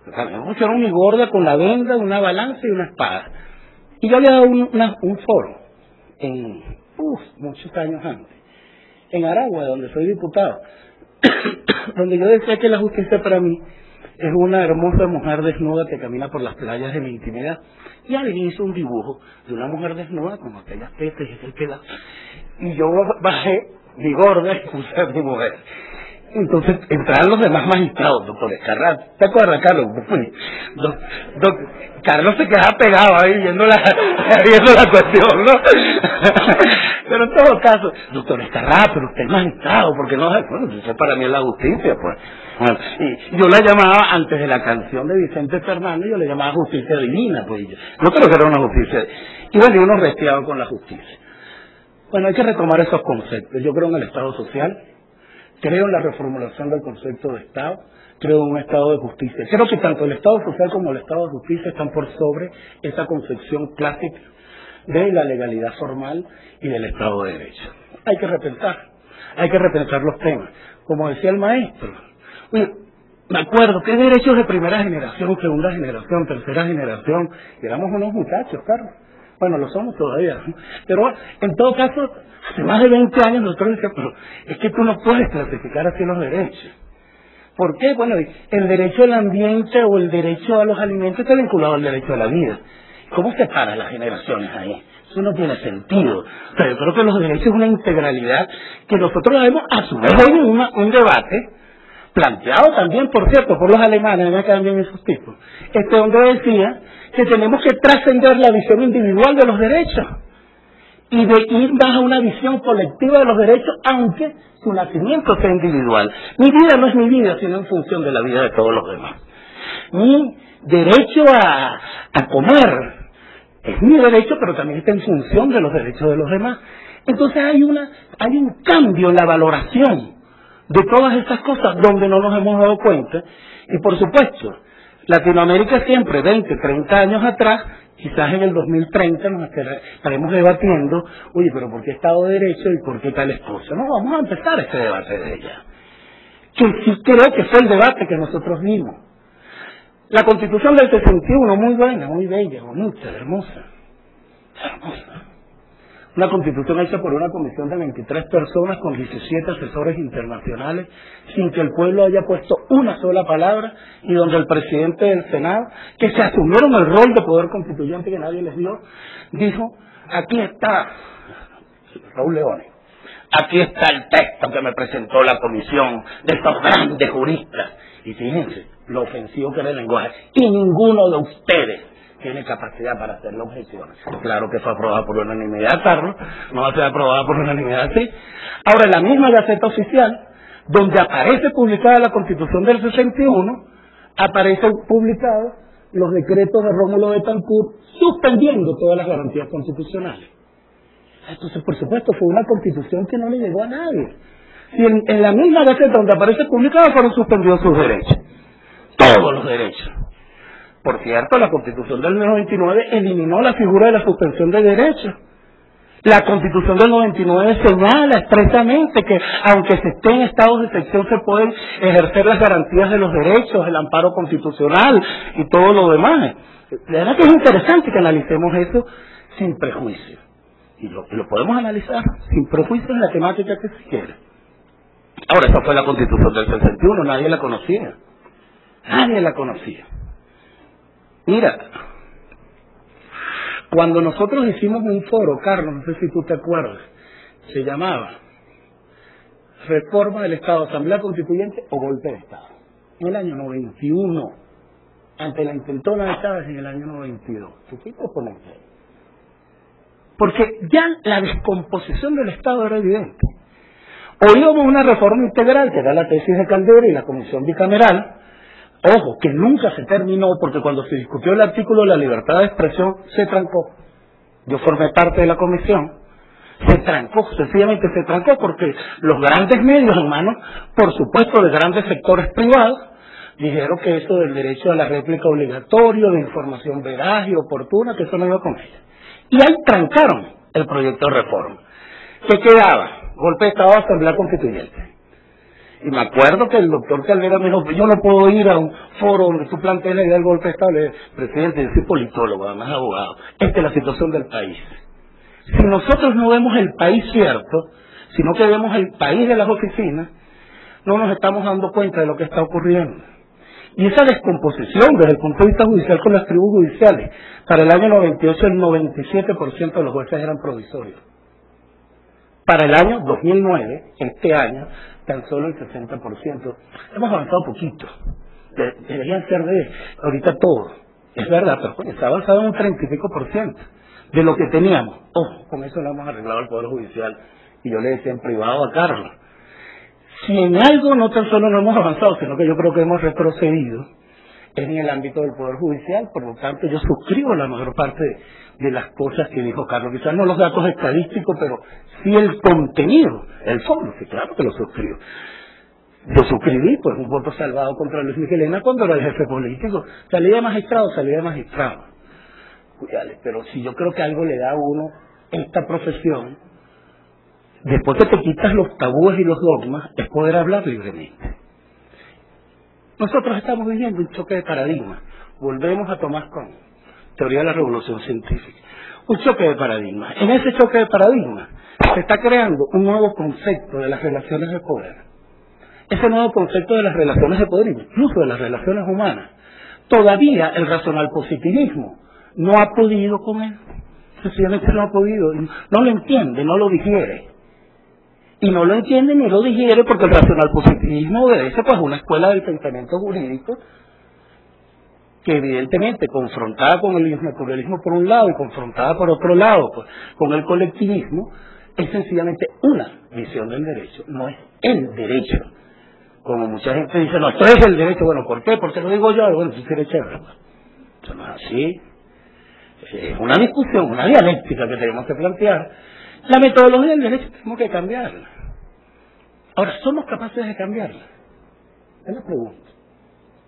Me pusieron mi gorda con la venda, una balanza y una espada. Y yo le he dado un foro, muchos años antes, en Aragua, donde soy diputado, donde yo decía que la justicia para mí es una hermosa mujer desnuda que camina por las playas de mi intimidad. Y alguien hizo un dibujo de una mujer desnuda con aquellas tetas y aquel pedazo. Y yo bajé mi gorda y puse a mi mujer. Entonces entraron los demás magistrados, doctor Escarrat. ¿Te acuerdas, Carlos? Carlos se quedaba pegado ahí viendo la cuestión, ¿no? Pero en todo caso, doctor Escarrat, pero usted es magistrado, porque no, eso para mí es la justicia, pues. Y yo la llamaba, antes de la canción de Vicente Fernández, yo le llamaba justicia divina, pues yo creo que era una justicia. Y uno restiado con la justicia. Hay que retomar esos conceptos. Yo creo en el Estado social, creo en la reformulación del concepto de Estado, creo en un Estado de justicia. Creo que tanto el Estado social como el Estado de justicia están por sobre esa concepción clásica de la legalidad formal y del Estado de Derecho. Hay que repensar los temas. Como decía el maestro, oye, me acuerdo que derechos de primera generación, segunda generación, tercera generación, éramos unos muchachos, Carlos. Bueno, lo somos todavía, ¿no? Pero en todo caso, hace más de 20 años nosotros decíamos, pero es que tú no puedes clasificar así los derechos. ¿Por qué? Bueno, el derecho al ambiente o el derecho a los alimentos está vinculado al derecho a la vida. ¿Cómo separan las generaciones ahí? Eso no tiene sentido. O sea, yo creo que los derechos es una integralidad que nosotros debemos asumir hoy en un debate planteado también, por cierto, por los alemanes, me quedan bien esos tipos. Este hombre decía que tenemos que trascender la visión individual de los derechos y de ir más a una visión colectiva de los derechos, aunque su nacimiento sea individual. Mi vida no es mi vida, sino en función de la vida de todos los demás. Mi derecho a comer es mi derecho, pero también está en función de los derechos de los demás. Entonces hay un cambio en la valoración de todas estas cosas donde no nos hemos dado cuenta. Y por supuesto, Latinoamérica siempre, 20, 30 años atrás, quizás en el 2030 nos estaremos debatiendo, oye, pero ¿por qué Estado de Derecho y por qué tales cosas? No, vamos a empezar este debate de ella. Que sí creo que fue el debate que nosotros vimos. La Constitución del 61, muy buena, muy bella, bonita, hermosa. Una Constitución hecha por una comisión de 23 personas con 17 asesores internacionales, sin que el pueblo haya puesto una sola palabra, y donde el presidente del Senado, que se asumieron el rol de poder constituyente que nadie les dio, dijo, aquí está, Raúl Leone, aquí está el texto que me presentó la comisión de estos grandes juristas. Y fíjense lo ofensivo que era el lenguaje. Y ninguno de ustedes tiene capacidad para hacerle objeciones. Claro que fue aprobada por unanimidad, Carlos. No va a ser aprobada por unanimidad, sí. Ahora, en la misma Gaceta Oficial, donde aparece publicada la Constitución del 61, aparecen publicados los decretos de Rómulo Betancourt suspendiendo todas las garantías constitucionales. Entonces, por supuesto, fue una Constitución que no le llegó a nadie. Si en la misma Gaceta donde aparece publicada fueron suspendidos sus derechos. Todos los derechos. Por cierto, la Constitución del 99 eliminó la figura de la suspensión de derechos. La Constitución del 99 señala expresamente que, aunque se esté en estados de excepción, se pueden ejercer las garantías de los derechos, el amparo constitucional y todo lo demás. La verdad que es interesante que analicemos eso sin prejuicio. Y lo podemos analizar sin prejuicio en la temática que se quiera. Ahora, esa fue la Constitución del 61, nadie la conocía. Nadie la conocía. Mira, cuando nosotros hicimos un foro, Carlos, no sé si tú te acuerdas, se llamaba Reforma del Estado, Asamblea Constituyente o Golpe de Estado. En el año 91, ante la intentona de Chávez en el año 92. ¿Tú qué te pones ahí? Porque ya la descomposición del Estado era evidente. Oíamos una reforma integral, que era la tesis de Caldera y la comisión bicameral. Ojo, que nunca se terminó, porque cuando se discutió el artículo de la libertad de expresión, se trancó. Yo formé parte de la comisión. Se trancó, sencillamente se trancó, porque los grandes medios, hermanos, por supuesto de grandes sectores privados, dijeron que eso del derecho a la réplica obligatorio, de información veraz y oportuna, que eso no iba con ella. Y ahí trancaron el proyecto de reforma. ¿Qué quedaba? Golpe de Estado, Asamblea Constituyente. Y me acuerdo que el doctor Caldera me dijo, yo no puedo ir a un foro donde tú planteas la idea del golpe de Estado. Le dije, presidente, yo soy politólogo, además abogado. Esta es la situación del país. Si nosotros no vemos el país cierto, sino que vemos el país de las oficinas, no nos estamos dando cuenta de lo que está ocurriendo. Y esa descomposición desde el punto de vista judicial con las tribus judiciales, para el año 98 el 97% de los jueces eran provisorios. Para el año 2009, este año, tan solo el 60%. Hemos avanzado poquito. Deberían ser de ahorita todo. Es verdad, pero coño, se ha avanzado en un 30 y pico % de lo que teníamos. Con eso lo hemos arreglado al Poder Judicial. Y yo le decía en privado a Carlos, si en algo no tan solo no hemos avanzado, sino que yo creo que hemos retrocedido, es en el ámbito del Poder Judicial. Por lo tanto, yo suscribo la mayor parte de las cosas que dijo Carlos. Quizás no los datos estadísticos, pero sí el contenido, el fondo, sí, claro que lo suscribo. Yo suscribí, pues, un voto salvado contra Luis Miguelena cuando era el jefe político. Salía de magistrado. pero si yo creo que algo le da a uno esta profesión, después que te quitas los tabúes y los dogmas, es poder hablar libremente. Nosotros estamos viviendo un choque de paradigmas. Volvemos a Tomás Kuhn, teoría de la revolución científica. Un choque de paradigmas. En ese choque de paradigmas se está creando un nuevo concepto de las relaciones de poder. Ese nuevo concepto de las relaciones de poder, incluso de las relaciones humanas, todavía el racional positivismo no ha podido con él. Sencillamente no ha podido, no lo entiende, no lo digiere. Y no lo entiende ni lo digiere porque el racional positivismo obedece pues una escuela del pensamiento jurídico que evidentemente confrontada con el naturalismo por un lado y confrontada por otro lado pues, con el colectivismo, es sencillamente una visión del derecho, no es el derecho. Como mucha gente dice, no, esto es el derecho. Bueno, ¿por qué? Porque lo digo yo. Bueno, eso es chévere. Eso no es así. Es una discusión, una dialéctica que tenemos que plantear. La metodología del derecho tenemos que cambiarla. Ahora, ¿somos capaces de cambiarla? Es la pregunta.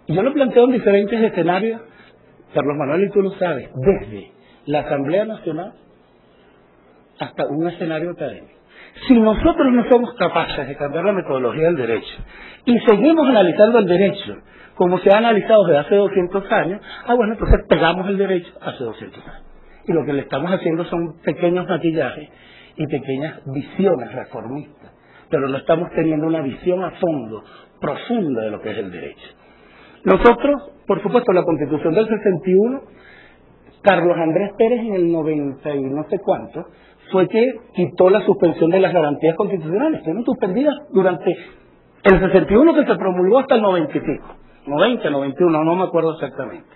Y yo lo planteo en diferentes escenarios, Carlos Manuel, y tú lo sabes, desde la Asamblea Nacional hasta un escenario académico. Si nosotros no somos capaces de cambiar la metodología del derecho y seguimos analizando el derecho como se ha analizado desde hace 200 años, bueno, entonces pegamos el derecho hace 200 años. Y lo que le estamos haciendo son pequeños maquillajes y pequeñas visiones reformistas, pero no estamos teniendo una visión a fondo, profunda de lo que es el derecho. Nosotros, por supuesto, la Constitución del 61, Carlos Andrés Pérez en el 90 y no sé cuánto, fue que quitó la suspensión de las garantías constitucionales. Fueron suspendidas durante el 61 que se promulgó hasta el 90 y pico. 90, 91, no me acuerdo exactamente.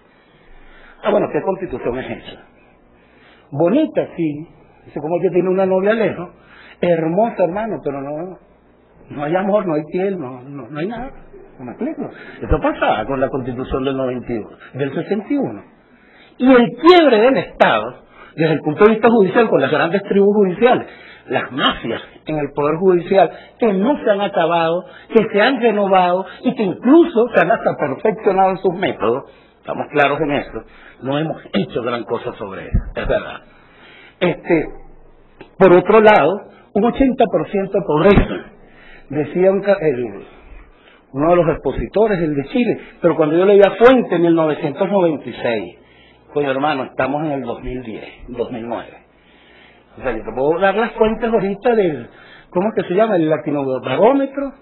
Bueno, ¿qué constitución es esa? Bonita, sí. Dice como que tiene una novia lejos. Hermosa, hermano, pero no hay amor, no hay piel, no hay nada. ¿No me explico? Eso pasaba con la constitución del 91, del 61. Y el quiebre del Estado, desde el punto de vista judicial, con las grandes tribus judiciales, las mafias en el Poder Judicial, que no se han acabado, que se han renovado y que incluso se han hasta perfeccionado en sus métodos, estamos claros en eso, no hemos hecho gran cosa sobre eso, es verdad. Por otro lado, un 80% de pobreza, decía uno de los expositores, el de Chile, pero cuando yo leía Fuente en el 1996, pues hermano, estamos en el 2010, 2009. O sea, yo te puedo dar las fuentes ahorita del, ¿cómo es que se llama? El Latinobarómetro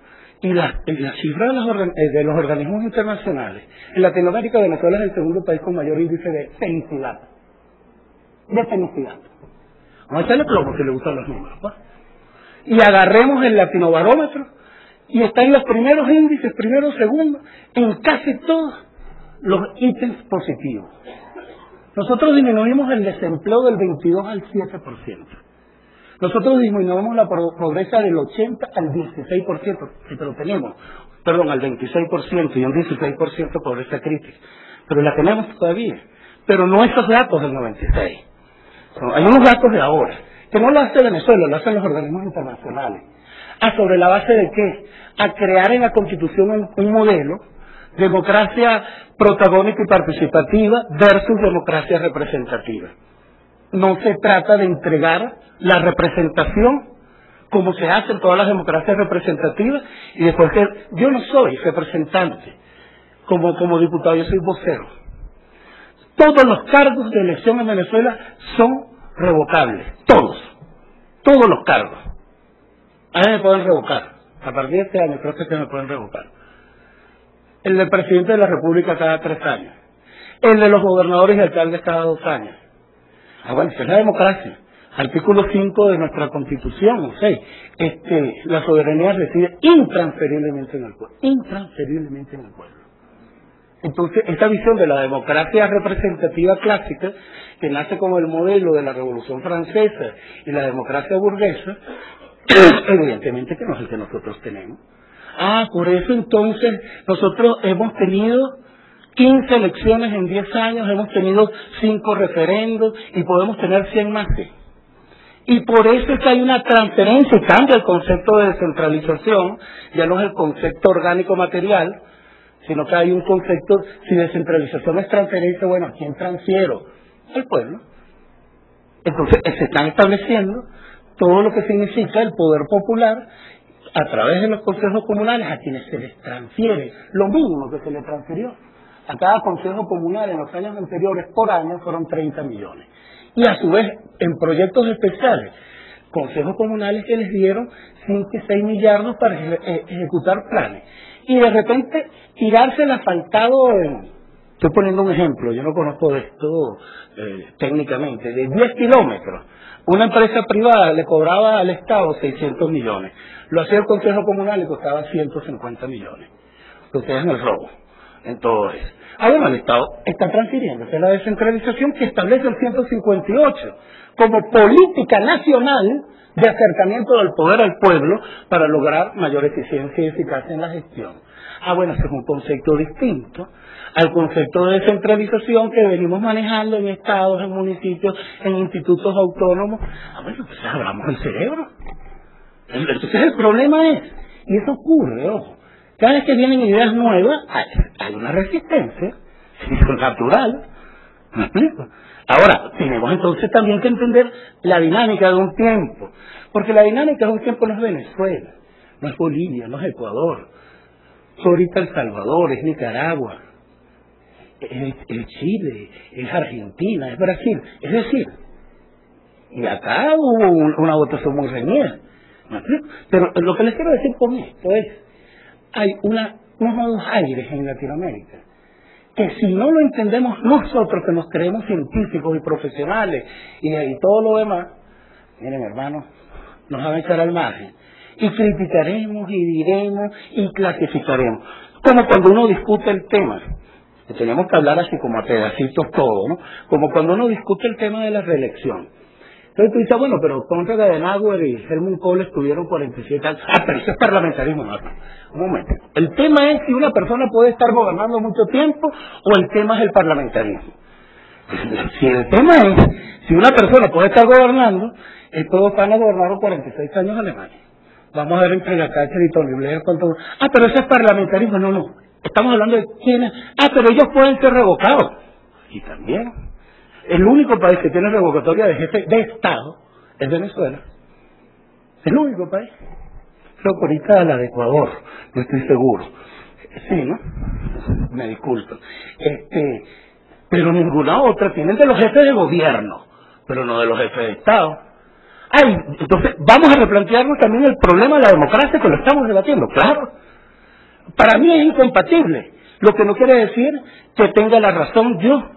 y las cifras de los organismos internacionales. En Latinoamérica, Venezuela es el segundo país con mayor índice de felicidad. De felicidad. Vamos a echarle plomo si le gustan los números, ¿pues? Y agarremos el Latinobarómetro y está en los primeros índices, primero, segundo, en casi todos los ítems positivos. Nosotros disminuimos el desempleo del 22 al 7%. Nosotros disminuimos la pobreza del 80 al 16%, pero tenemos, al 26% y un 16% pobreza crítica. Pero la tenemos todavía. Pero no esos datos del 96. Hay unos datos de ahora, que no lo hace Venezuela, lo hacen los organismos internacionales. ¿Sobre la base de qué? A crear en la Constitución un modelo, democracia protagónica y participativa versus democracia representativa. No se trata de entregar la representación como se hace en todas las democracias representativas y después que yo no soy representante como diputado, yo soy vocero. Todos los cargos de elección en Venezuela son revocables, todos los cargos. A mí me pueden revocar, a partir de este año creo que me pueden revocar. El del presidente de la República cada 3 años. El de los gobernadores y alcaldes cada 2 años. Bueno, esa es la democracia. Artículo 5 de nuestra Constitución, 6. La soberanía reside intransferiblemente en el pueblo. Intransferiblemente en el pueblo. Entonces, esta visión de la democracia representativa clásica, que nace como el modelo de la Revolución Francesa y la democracia burguesa, evidentemente que no es el que nosotros tenemos. Por eso entonces nosotros hemos tenido 15 elecciones en 10 años, hemos tenido 5 referendos y podemos tener 100 más. Y por eso es que hay una transferencia y cambia el concepto de descentralización, ya no es el concepto orgánico material, sino que hay un concepto, si descentralización es transferencia, bueno, ¿a quién transfiero? al pueblo. Entonces se están estableciendo todo lo que significa el poder popular a través de los consejos comunales a quienes se les transfiere lo mínimo que se les transfirió. A cada consejo comunal en los años anteriores por año fueron 30 millones. Y a su vez, en proyectos especiales, consejos comunales que les dieron 5 y 6 millardos para ejecutar planes. Y de repente tirársela asfaltado estoy poniendo un ejemplo, yo no conozco esto técnicamente, de 10 kilómetros. Una empresa privada le cobraba al Estado 600 millones. Lo hacía el Consejo Comunal y le costaba 150 millones. Ustedes en el robo, en todo eso. Además, el Estado está transfiriéndose la descentralización que establece el 158 como política nacional de acercamiento del poder al pueblo para lograr mayor eficiencia y eficacia en la gestión. Bueno, ese es un concepto distinto al concepto de descentralización que venimos manejando en estados, en municipios, en institutos autónomos. Bueno, pues hablamos del cerebro. Entonces el problema es, y eso ocurre, ojo, cada vez que vienen ideas nuevas, hay una resistencia, es natural. ¿Me explico? Ahora, tenemos entonces también que entender la dinámica de un tiempo, porque la dinámica de un tiempo no es Venezuela, no es Bolivia, no es Ecuador, es ahorita El Salvador, es Nicaragua, es Chile, es Argentina, es Brasil, es decir, y acá hubo una votación muy reñida. ¿Me explico? Pero lo que les quiero decir con esto es, hay unos nuevos aires en Latinoamérica, que si no lo entendemos nosotros, que nos creemos científicos y profesionales y todo lo demás, miren hermanos, nos van a echar al margen y criticaremos y diremos y clasificaremos, como cuando uno discute el tema, que tenemos que hablar así como a pedacitos todo, ¿no? Como cuando uno discute el tema de la reelección. Entonces tú dices, bueno, pero Conrad Adenauer y Helmut Kohl estuvieron 47 años. Pero eso es parlamentarismo, no. Un momento. El tema es si una persona puede estar gobernando mucho tiempo o el tema es el parlamentarismo. Si el tema es si una persona puede estar gobernando, todos van a gobernar 46 años Alemania. Vamos a ver entre la Thatcher y Tony Blair cuánto. Pero ese es parlamentarismo. No. Estamos hablando de quiénes. Pero ellos pueden ser revocados. Y también. El único país que tiene revocatoria de jefe de Estado es Venezuela. Es el único país. Creo que ahorita la de Ecuador, no estoy seguro. Sí, ¿no? Me disculpo. Pero ninguna otra. Tienen de los jefes de gobierno, pero no de los jefes de Estado. Entonces vamos a replantearnos también el problema de la democracia que lo estamos debatiendo. Claro. Para mí es incompatible. Lo que no quiere decir que tenga la razón yo.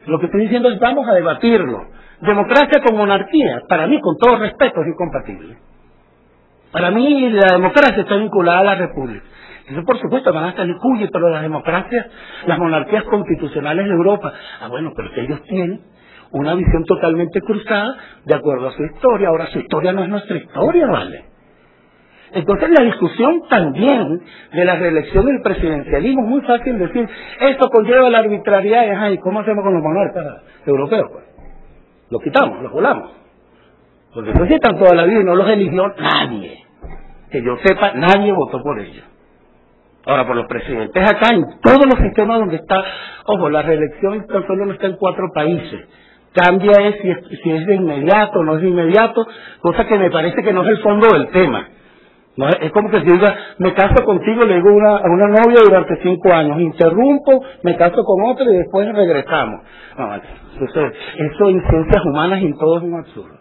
Lo que estoy diciendo es vamos a debatirlo. Democracia con monarquía, para mí, con todo respeto, es incompatible. Para mí la democracia está vinculada a la república. Eso por supuesto van a estar incluye, pero las democracias, las monarquías constitucionales de Europa, bueno, pero que ellos tienen una visión totalmente cruzada de acuerdo a su historia. Ahora su historia no es nuestra historia, ¿vale? Entonces la discusión también de la reelección del presidencialismo es muy fácil decir, esto conlleva la arbitrariedad, ¿y cómo hacemos con los monarcas europeos? Pues los quitamos, los volamos. Porque pues están toda la vida y no los eligió nadie. Que yo sepa, nadie votó por ellos. Ahora, por los presidentes acá, en todos los sistemas donde está, ojo, la reelección tan solo no está en 4 países. Cambia si es de inmediato o no es de inmediato, cosa que me parece que no es el fondo del tema. No, es como que si diga, me caso contigo, le digo a una novia durante 5 años, interrumpo, me caso con otra y después regresamos. No, eso en ciencias humanas y en todo es un absurdo.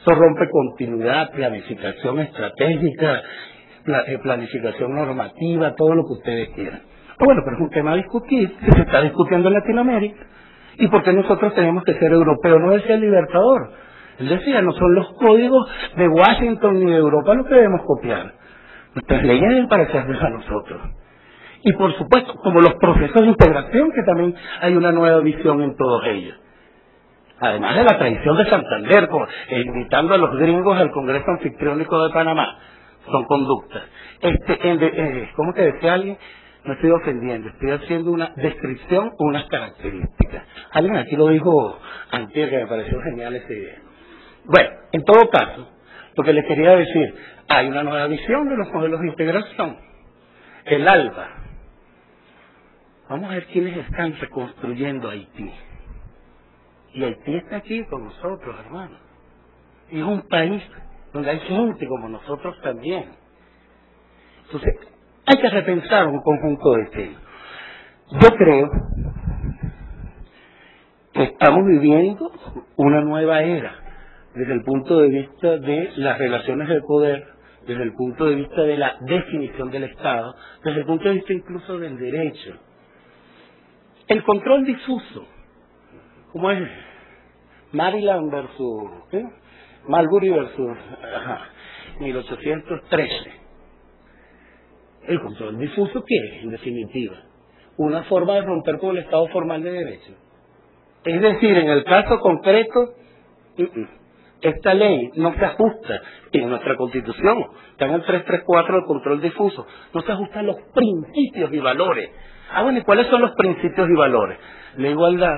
Eso rompe continuidad, planificación estratégica, planificación normativa, todo lo que ustedes quieran. Bueno, pero es un tema a discutir, que se está discutiendo en Latinoamérica. ¿Y por qué nosotros tenemos que ser europeos? No decía el Libertador. Él decía, no son los códigos de Washington ni de Europa los que debemos copiar. Nuestras leyes deben parecernos a nosotros. Y por supuesto, como los procesos de integración, que también hay una nueva visión en todos ellos. Además de la tradición de Santander, invitando a los gringos al Congreso Anfictriónico de Panamá. Son conductas. ¿Cómo que decía alguien? No estoy ofendiendo, estoy haciendo una descripción o unas características. Alguien aquí lo dijo antes, que me pareció genial esa idea. Bueno, en todo caso, lo que les quería decir, hay una nueva visión de los modelos de integración. El ALBA. Vamos a ver quiénes están reconstruyendo Haití. Y Haití está aquí con nosotros, hermano. Y es un país donde hay gente como nosotros también. Entonces, hay que repensar un conjunto de temas. Yo creo que estamos viviendo una nueva era desde el punto de vista de las relaciones de poder, desde el punto de vista de la definición del Estado, desde el punto de vista incluso del derecho. El control difuso, ¿cómo es? Maryland versus Marbury versus 1813. El control difuso, ¿qué es, en definitiva? Una forma de romper con el Estado formal de derecho. Es decir, en el caso concreto, esta ley no se ajusta en nuestra Constitución, está en el 334 del control difuso, no se ajusta a los principios y valores. Bueno, ¿y cuáles son los principios y valores? La igualdad,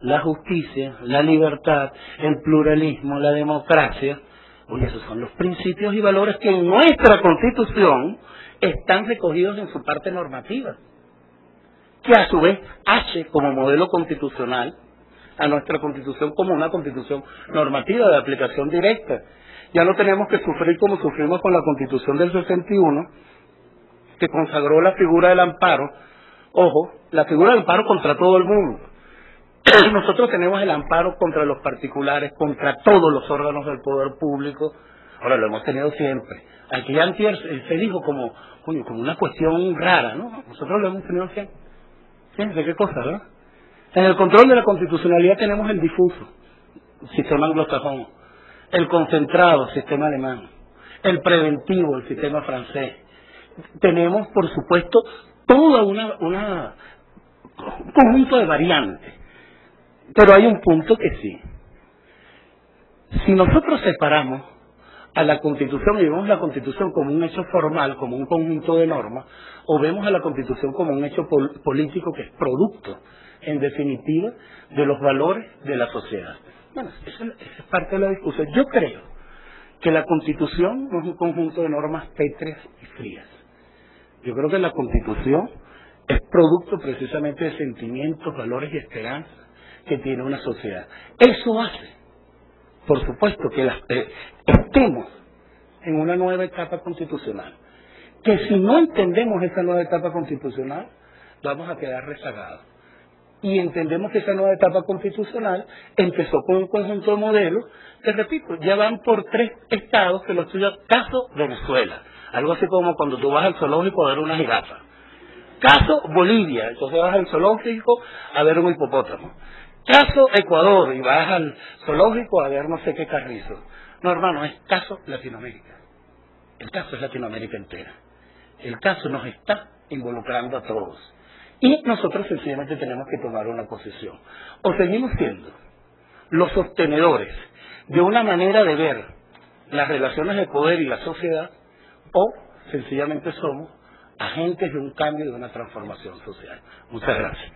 la justicia, la libertad, el pluralismo, la democracia. Oye, esos son los principios y valores que en nuestra Constitución están recogidos en su parte normativa, que a su vez hace como modelo constitucional a nuestra Constitución como una Constitución normativa de aplicación directa. Ya no tenemos que sufrir como sufrimos con la Constitución del 61, que consagró la figura del amparo. Ojo, la figura del amparo contra todo el mundo. Nosotros tenemos el amparo contra los particulares, contra todos los órganos del poder público. Ahora, lo hemos tenido siempre. Aquí antes se dijo como una cuestión rara, ¿no? Nosotros lo hemos tenido siempre. Fíjense qué cosa, ¿verdad? En el control de la constitucionalidad tenemos el difuso, sistema anglosajón, el concentrado, sistema alemán, el preventivo, el sistema francés. Tenemos, por supuesto, todo un conjunto de variantes. Pero hay un punto que sí. Si nosotros separamos a la Constitución y vemos la Constitución como un hecho formal, como un conjunto de normas, o vemos a la Constitución como un hecho político que es producto, en definitiva, de los valores de la sociedad. Bueno, esa es parte de la discusión. Yo creo que la Constitución no es un conjunto de normas pétreas y frías. Yo creo que la Constitución es producto precisamente de sentimientos, valores y esperanzas que tiene una sociedad. Eso hace, por supuesto, que estemos en una nueva etapa constitucional. Que si no entendemos esa nueva etapa constitucional, vamos a quedar rezagados. Y entendemos que esa nueva etapa constitucional empezó con un conjunto de modelos, te repito, ya van por 3 estados que lo estudian. Caso Venezuela, algo así como cuando tú vas al zoológico a ver una jirafa. Caso Bolivia, entonces vas al zoológico a ver un hipopótamo. Caso Ecuador, y vas al zoológico a ver no sé qué carrizo. No, hermano, es caso Latinoamérica. El caso es Latinoamérica entera. El caso nos está involucrando a todos. Y nosotros sencillamente tenemos que tomar una posición. O seguimos siendo los sostenedores de una manera de ver las relaciones de poder y la sociedad, o sencillamente somos agentes de un cambio y de una transformación social. Muchas gracias.